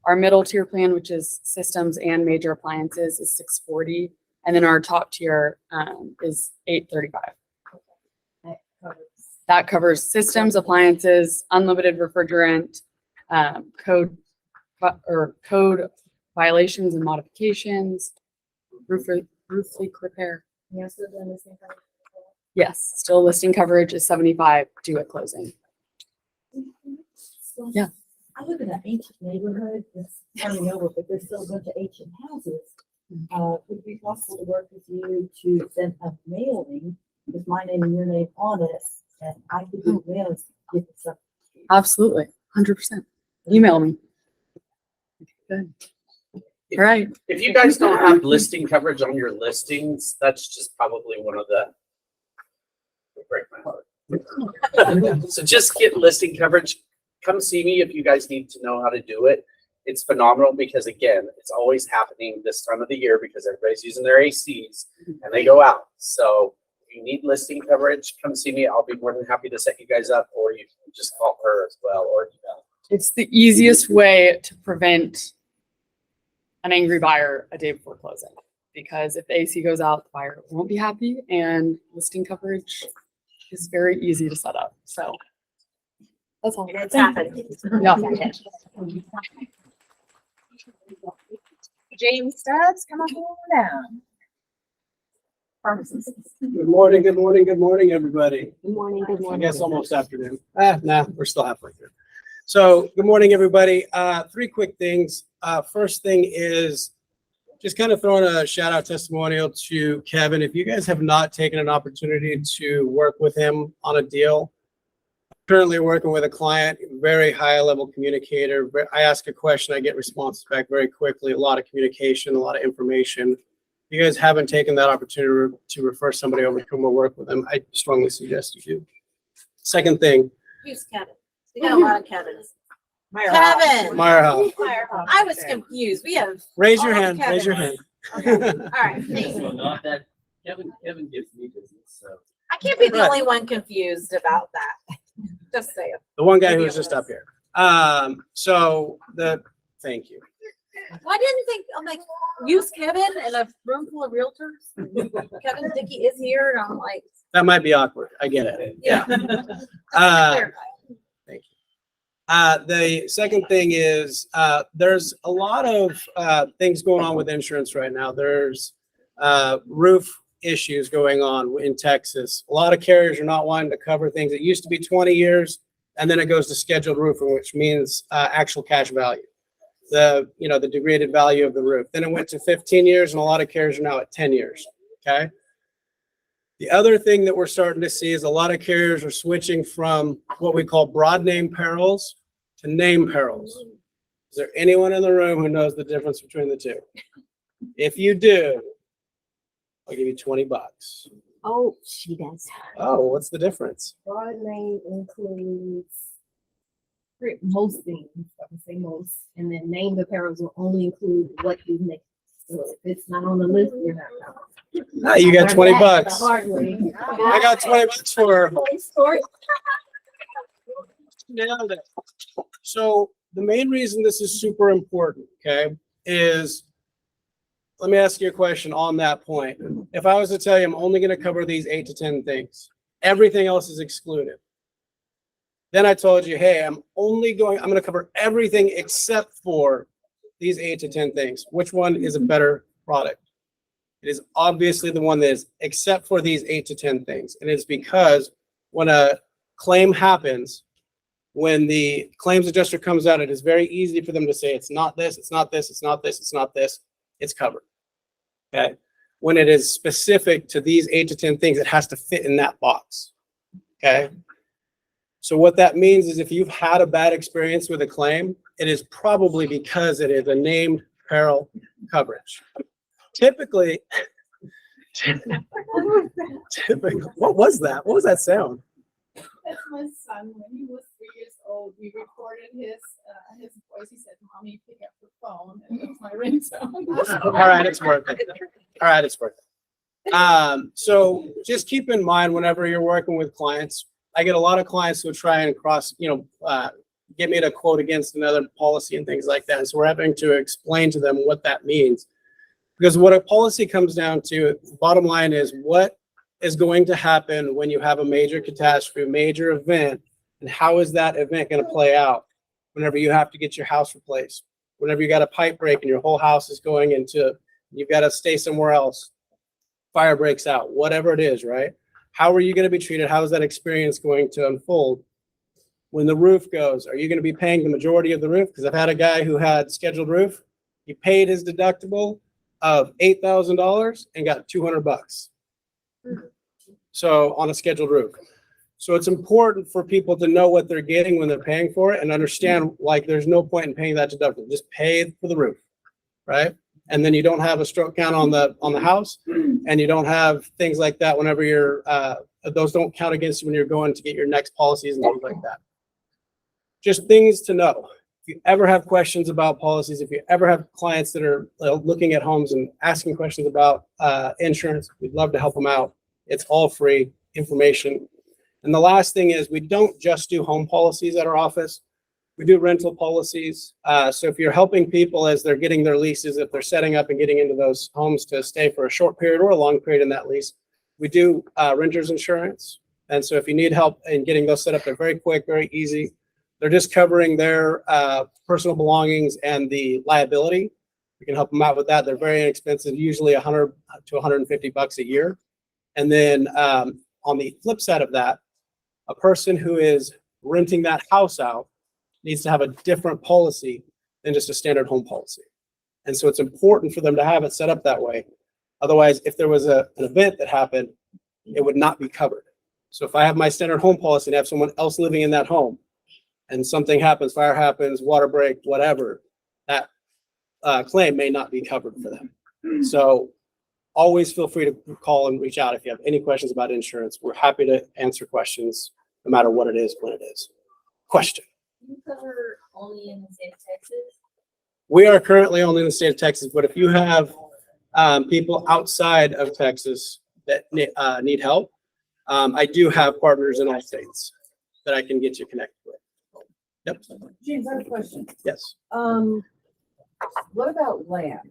Our middle tier plan, which is systems and major appliances, is 640. And then our top tier is 835. That covers systems, appliances, unlimited refrigerant, code violations and modifications, roof leak repair. Yeah, so then the same thing. Yes, still listing coverage is 75 due at closing. Yeah. I live in an ancient neighborhood, it's turning over, but there's still a bunch of ancient houses. Would it be possible to work with you to send a mailing with my name and your name on it, and I could do the mail and give it some. Absolutely, 100%. Email me. Good. All right. If you guys don't have listing coverage on your listings, that's just probably one of the break my heart. So just get listing coverage. Come see me if you guys need to know how to do it. It's phenomenal because, again, it's always happening this time of the year because everybody's using their ACs and they go out. So if you need listing coverage, come see me. I'll be more than happy to set you guys up, or you can just call her as well, or email. It's the easiest way to prevent an angry buyer a day before closing, because if the AC goes out, the buyer won't be happy, and listing coverage is very easy to set up. So that's all. It's happening. Yeah. James Stubbs, come on down. Pharmacist. Good morning, good morning, good morning, everybody. Good morning, good I morning. guess almost afternoon. Nah, we're still halfway through. So good morning, everybody. Three quick things. First thing is just kind of throwing a shout out testimonial to Kevin. If you guys have not taken an opportunity to work with him on a deal, currently working with a client, very high level communicator. I ask a question, I get responses back very quickly, a lot of communication, a lot of information. If you guys haven't taken that opportunity to refer somebody over to come and work with them, I strongly suggest you do. Second thing. Who's Kevin? We got a lot of Kevins. Kevin. Meyerhoff. I was confused. We have. Raise your all hand, raise your hand. Okay. All right. Thanks. So not that, Kevin gives me business, so. I can't be the Right. only one confused about that. Just saying. The one guy who was just up here. Thank you. Well, I didn't think, I'm like, use Kevin in a room full of realtors. Kevin Dickey is here, and I'm like, That might be awkward. I get it. yeah. Thank you. The second thing is there's a lot of things going on with insurance right now. There's roof issues going on in Texas. A lot of carriers are not wanting to cover things. It used to be 20 years, and then it goes to scheduled roofing, which means actual cash value. The degraded value of the roof. Then it went to 15 years, and a lot of carriers are now at 10 years. Okay. The other thing that we're starting to see is a lot of carriers are switching from what we call broad name perils to name perils. Is there anyone in the room who knows the difference between the two? If you do, I'll give you $20. Oh, she does. Oh, what's the difference? Broad name includes most things, I would say most, and then name the perils will only include what you make If it's not on the list, you're not coming. Ah, you got Learned 20 that the bucks. hard way. I got 20 bucks for her. Story. Nailed it. So the main reason this is super important, okay, is let me ask you a question on that point. If I was to tell you I'm only going to cover these 8 to 10 things, everything else is excluded. Then I told you, hey, I'm going to cover everything except for these 8 to 10 things. Which one is a better product? It is obviously the one that is except for these 8 to 10 things. And it's because when a claim happens, when the claims adjuster comes out, it is very easy for them to say, it's not this, it's not this, it's not this, it's not this, it's covered. Okay. When it is specific to these 8 to 10 things, it has to fit in that box. Okay. So what that means is if you've had a bad experience with a claim, it is probably because it is a named peril coverage. Typically, what was that? What was that sound? That's my son. When he was 3 years old, we recorded his voice. He said, "Mommy, pick up the phone," and it was my ringtone. All right, it's worth it. All right, it's worth it. So just keep in mind whenever you're working with clients, I get a lot of clients who try and get me to quote against another policy and things like that. And so we're having to explain to them what that means. Because what a policy comes down to, bottom line is what is going to happen when you have a major catastrophe, a major event, and how is that event going to play out whenever you have to get your house replaced, whenever you got a pipe break and your whole house is going into, you've got to stay somewhere else, fire breaks out, whatever it is, right? How are you going to be treated? How is that experience going to unfold? When the roof goes, are you going to be paying the majority of the roof? Because I've had a guy who had scheduled roof. He paid his deductible of $8,000 and got $200. So on a scheduled roof. So it's important for people to know what they're getting when they're paying for it and understand, like, there's no point in paying that deductible. Just pay for the roof, right? And then you don't have a stroke count on the house, and you don't have things like that whenever you're those don't count against you when you're going to get your next policies and things like that. Just things to know. If you ever have questions about policies, if you ever have clients that are looking at homes and asking questions about insurance, we'd love to help them out. It's all free information. And the last thing is we don't just do home policies at our office. We do rental policies. So if you're helping people as they're getting their leases, if they're setting up and getting into those homes to stay for a short period or a long period in that lease, we do renter's insurance. And so if you need help in getting those set up, they're very quick, very easy. They're just covering their personal belongings and the liability. We can help them out with that. They're very inexpensive, usually $100 to $150 a year. And then on the flip side of that, a person who is renting that house out needs to have a different policy than just a standard home policy. And so it's important for them to have it set up that way. Otherwise, if there was an event that happened, it would not be covered. So if I have my standard home policy and have someone else living in that home and something happens, fire happens, water break, whatever, that claim may not be covered for them. So always feel free to call and reach out if you have any questions about insurance. We're happy to answer questions no matter what it is, when it is. Question. You cover only in the state of Texas? We are currently only in the state of Texas, but if you have people outside of Texas that need help, I do have partners in all states that I can get you connected with. Yep. James, I have a question. Yes. What about land?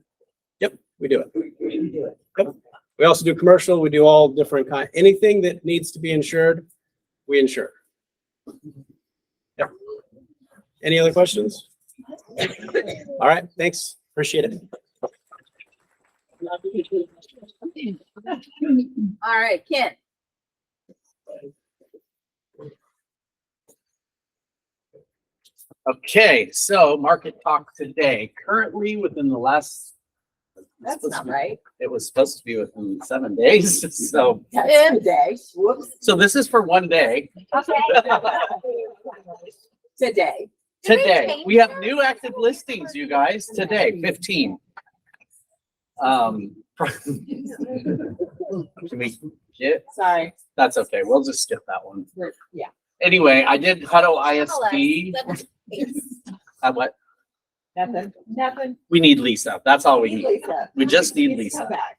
Yep. We do it. We do it. Yep. We also do commercial. We do all different kind. Anything that needs to be insured, we insure. Yep. Any other questions? All right. Thanks. Appreciate it. All right, Ken. Okay, so market talk today. Currently within the last, That's not right. it was supposed to be within 7 days. So, Today. so this is for 1 day. Today. Today, we have new active listings, you guys. Today, 15. Can we get? Sorry. That's okay. We'll just skip that one. Yeah. Anyway, I did Hutto ISP. What? Nothing. We need Lisa. That's all we need. Lisa. We just need Please come Lisa. back.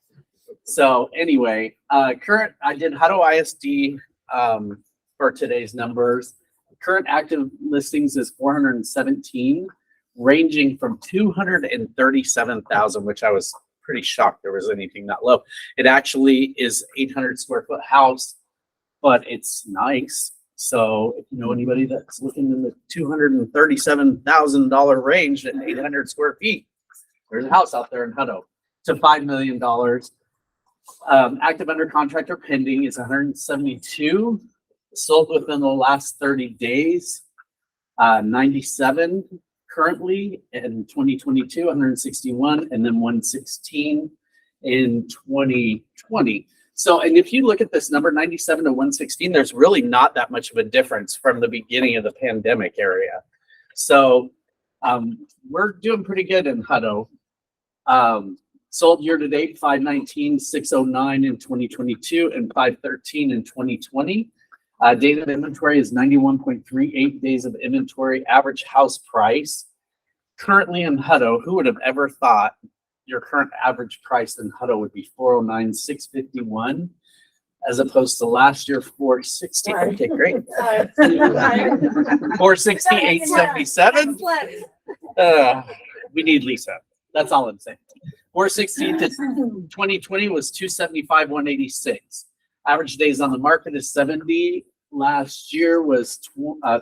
So anyway, I did Hutto ISD for today's numbers. Current active listings is 417, ranging from 237,000, which I was pretty shocked there was anything that low. It actually is 800 square foot house, but it's nice. So if you know anybody that's looking in the $237,000 range at 800 square feet, there's a house out there in Hutto to $5 million. Active under contract or pending is 172, sold within the last 30 days, 97 currently in 2022, 161, and then 116 in 2020. So, and if you look at this number, 97 to 116, there's really not that much of a difference from the beginning of the pandemic area. So we're doing pretty good in Hutto. Sold year to date, 519, 609 in 2022, and 513 in 2020. Date of inventory is 91.38 days of inventory. Average house price currently in Hutto, who would have ever thought your current average price in Hutto would be 409,651 as opposed to last year 460. Okay, great. 468.77. We need Lisa. That's all I'm saying. 416 to 2020 was 275,186. Average days on the market is 70. Last year was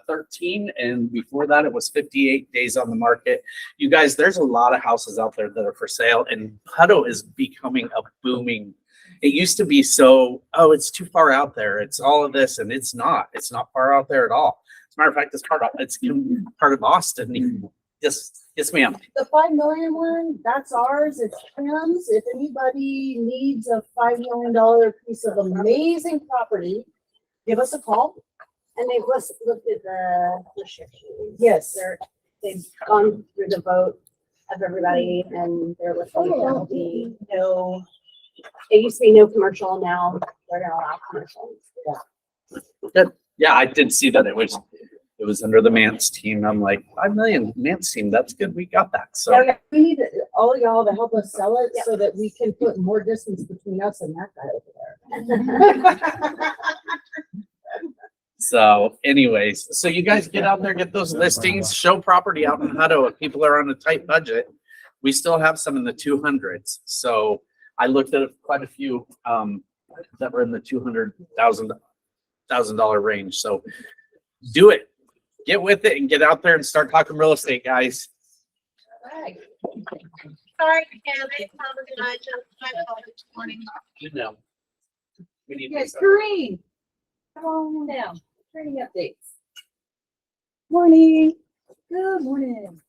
13, and before that it was 58 days on the market. You guys, there's a lot of houses out there that are for sale, and Hutto is becoming a booming. It used to be so, oh, it's too far out there. It's all of this, and it's not. It's not far out there at all. As a matter of fact, it's part of Austin. Yes, ma'am. The 5 million one, that's ours. It's Tim's. If anybody needs a $5 million piece of amazing property, give us a call. And they've looked at the restrictions. Yes. They've gone through the vote of everybody and they're looking at there'll be no, it used to be no commercial, now they're gonna allow commercial. Good. Yeah, I did see that it was under the Mance team. I'm like, 5 million Mance team. That's good. We got that. So Okay, we need all of y'all to help us sell it so that we can put more distance between us and that guy over there. So anyways, so you guys get out there, get those listings, show property out in Hutto. If people are on a tight budget, we still have some in the 200s. So I looked at quite a few that were in the $200,000 range. So do it, get with it, and get out there and start talking real estate, guys. Right. Sorry, Ken, I apologize. I called this morning. You know, we need Yes, Lisa. Kareem. Come on down. Training updates. Morning. Good morning.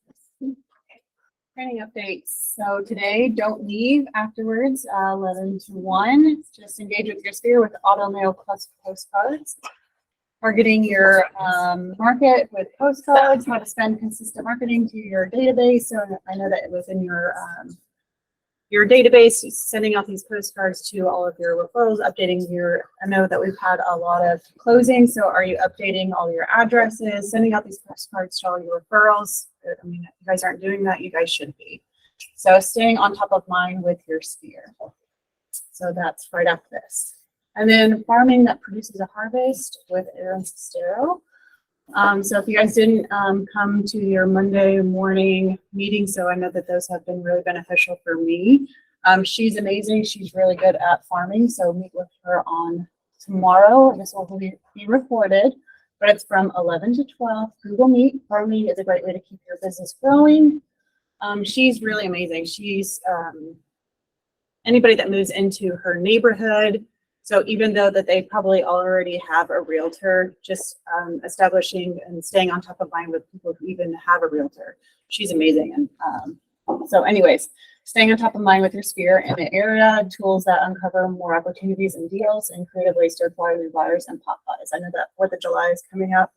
Training updates. So today, don't leave afterwards, 11 to 1. Just engage with your sphere with auto mail plus postcards. Targeting your market with postcards, how to spend consistent marketing to your database. So I know that it was in your database, sending out these postcards to all of your referrals, updating I know that we've had a lot of closings. So are you updating all your addresses, sending out these postcards to all your referrals? I mean, if you guys aren't doing that, you guys should be. So staying on top of mind with your sphere. So that's right after this. And then farming that produces a harvest with Aaron Sestero. So if you guys didn't come to your Monday morning meeting, so I know that those have been really beneficial for me. She's amazing. She's really good at farming. So meet with her on tomorrow. This will be recorded, but it's from 11 to 12. Google Meet. Farming is a great way to keep your business growing. She's really amazing. She's anybody that moves into her neighborhood. So even though that they probably already have a realtor, just establishing and staying on top of mind with people who even have a realtor. She's amazing. And so anyways, staying on top of mind with your sphere in the area, tools that uncover more opportunities and deals, and creative ways to acquire new buyers and pop buys. I know that 4th of July is coming up.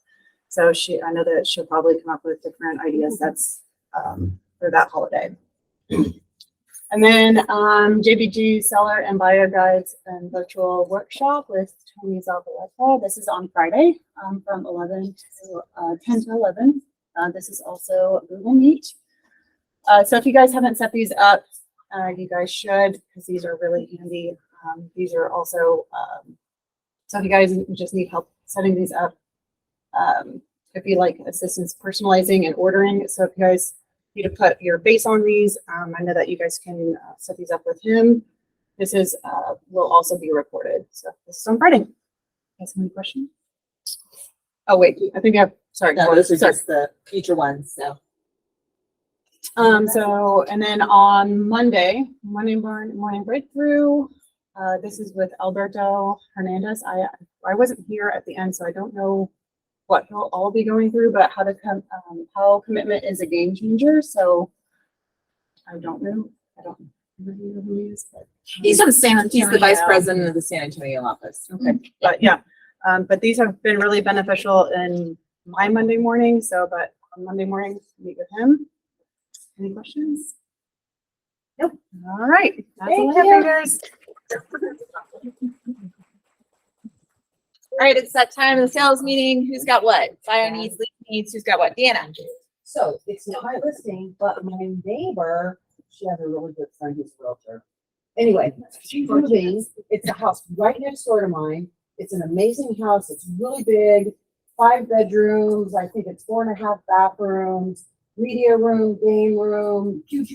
So I know that she'll probably come up with different ideas that's for that holiday. And then JBG Seller and Buyer Guides and Virtual Workshop with Tony Zavaleta. This is on Friday from 10 to 11. This is also Google Meet. So if you guys haven't set these up, you guys should, because these are really handy. These are also, so if you guys just need help setting these up, if you like assistance personalizing and ordering. So if you guys need to put your face on these, I know that you guys can set these up with him. This is, will also be recorded. So this is on Friday. Guys, any questions? Oh, wait, I think I have, sorry. No, those are just the future ones, so. So, and then on Monday, morning breakthrough, this is with Alberto Hernandez. I wasn't here at the end, so I don't know what he'll all be going through, but how commitment is a game changer. So I don't know. I don't really know who he is, but He's from San Antonio. he's the vice president of the San Antonio office. Okay, but yeah, but these have been really beneficial in my Monday morning. So, but on Monday morning, meet with him. Any questions? Nope. All right. That's all I have, you guys. All right, it's that time of the sales meeting. Who's got what? Bio needs, lead needs. Who's got what? Deanna. So it's not my listing, but my neighbor, she has a really good friend who's a realtor. Anyway, she's moving. It's a house right next door to mine. It's an amazing house. It's really big, 5 bedrooms. I think it's 4.5 bathrooms, media room, game room, huge,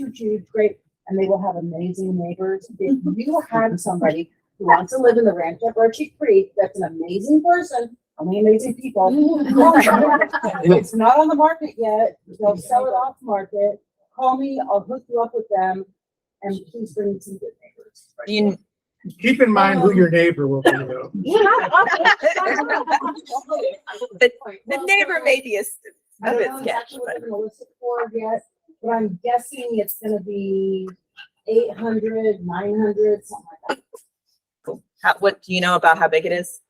great. And they will have amazing neighbors. If you have somebody who wants to live in the Rancho Birchie Creek, that's an amazing person, only amazing people. It's not on the market yet. They'll sell it off market. Call me, I'll hook you up with them, and please bring me some good neighbors. Keep in mind who your neighbor will be though. The neighbor may be a I don't bit know sketch, exactly what they're gonna list it for yet, but I'm guessing it's gonna be 800, 900, something like that. what do you know about how big it is?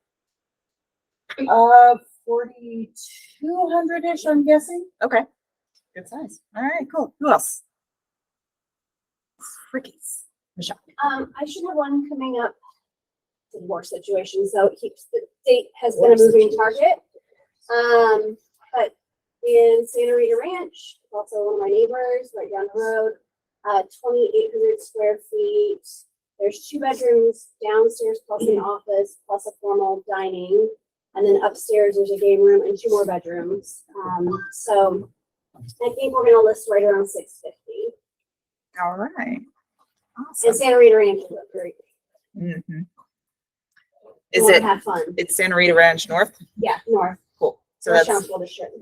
4,200-ish, I'm guessing. Okay. Good size. All right, cool. Who else? Crickets. Michelle. I should have one coming up. The war situation, so it keeps the state has been a moving target. But in Santa Rita Ranch, also one of my neighbors right down the road, 2,800 square feet. There's 2 bedrooms downstairs plus an office plus a formal dining, and then upstairs there's a game room and 2 more bedrooms. So I think we're gonna list right around 650. All right. And Santa Rita Ranch is great. Mm-hmm. You Is wanna it? have fun? It's Santa Rita Ranch North. Yeah, north. Cool. So North that's Townsville District.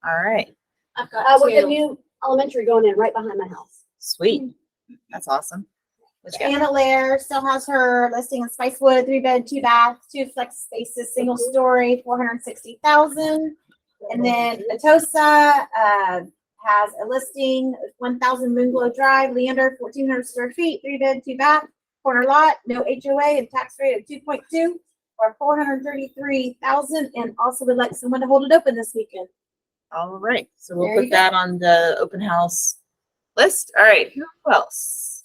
all right. I've got With the two. new elementary going in right behind my house. Sweet. That's awesome. What you got? Anna Lair still has her listing in Spicewood, 3 bed, 2 bath, 2 flex spaces, single story, 460,000. And then Atosa has a listing, 1,000 Moonglow Drive, Leander, 1,400 square feet, 3 bed, 2 bath, corner lot, no HOA, and tax rate of 2.2 or 433,000. And also would like someone to hold it open this weekend. All right. So we'll There put you go. that on the open house list. All right. Who else?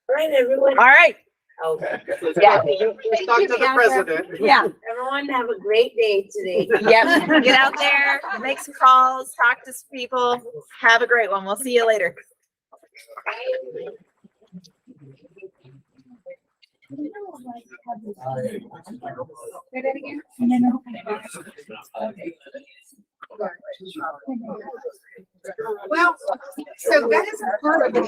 All right, everyone. All right. Okay. Yeah. Talk to the president. Yeah. Everyone have a great day today. Yep. Get out there, make some calls, talk to some people. Have a great one. We'll see you later. Say that again. Well, so that is part of the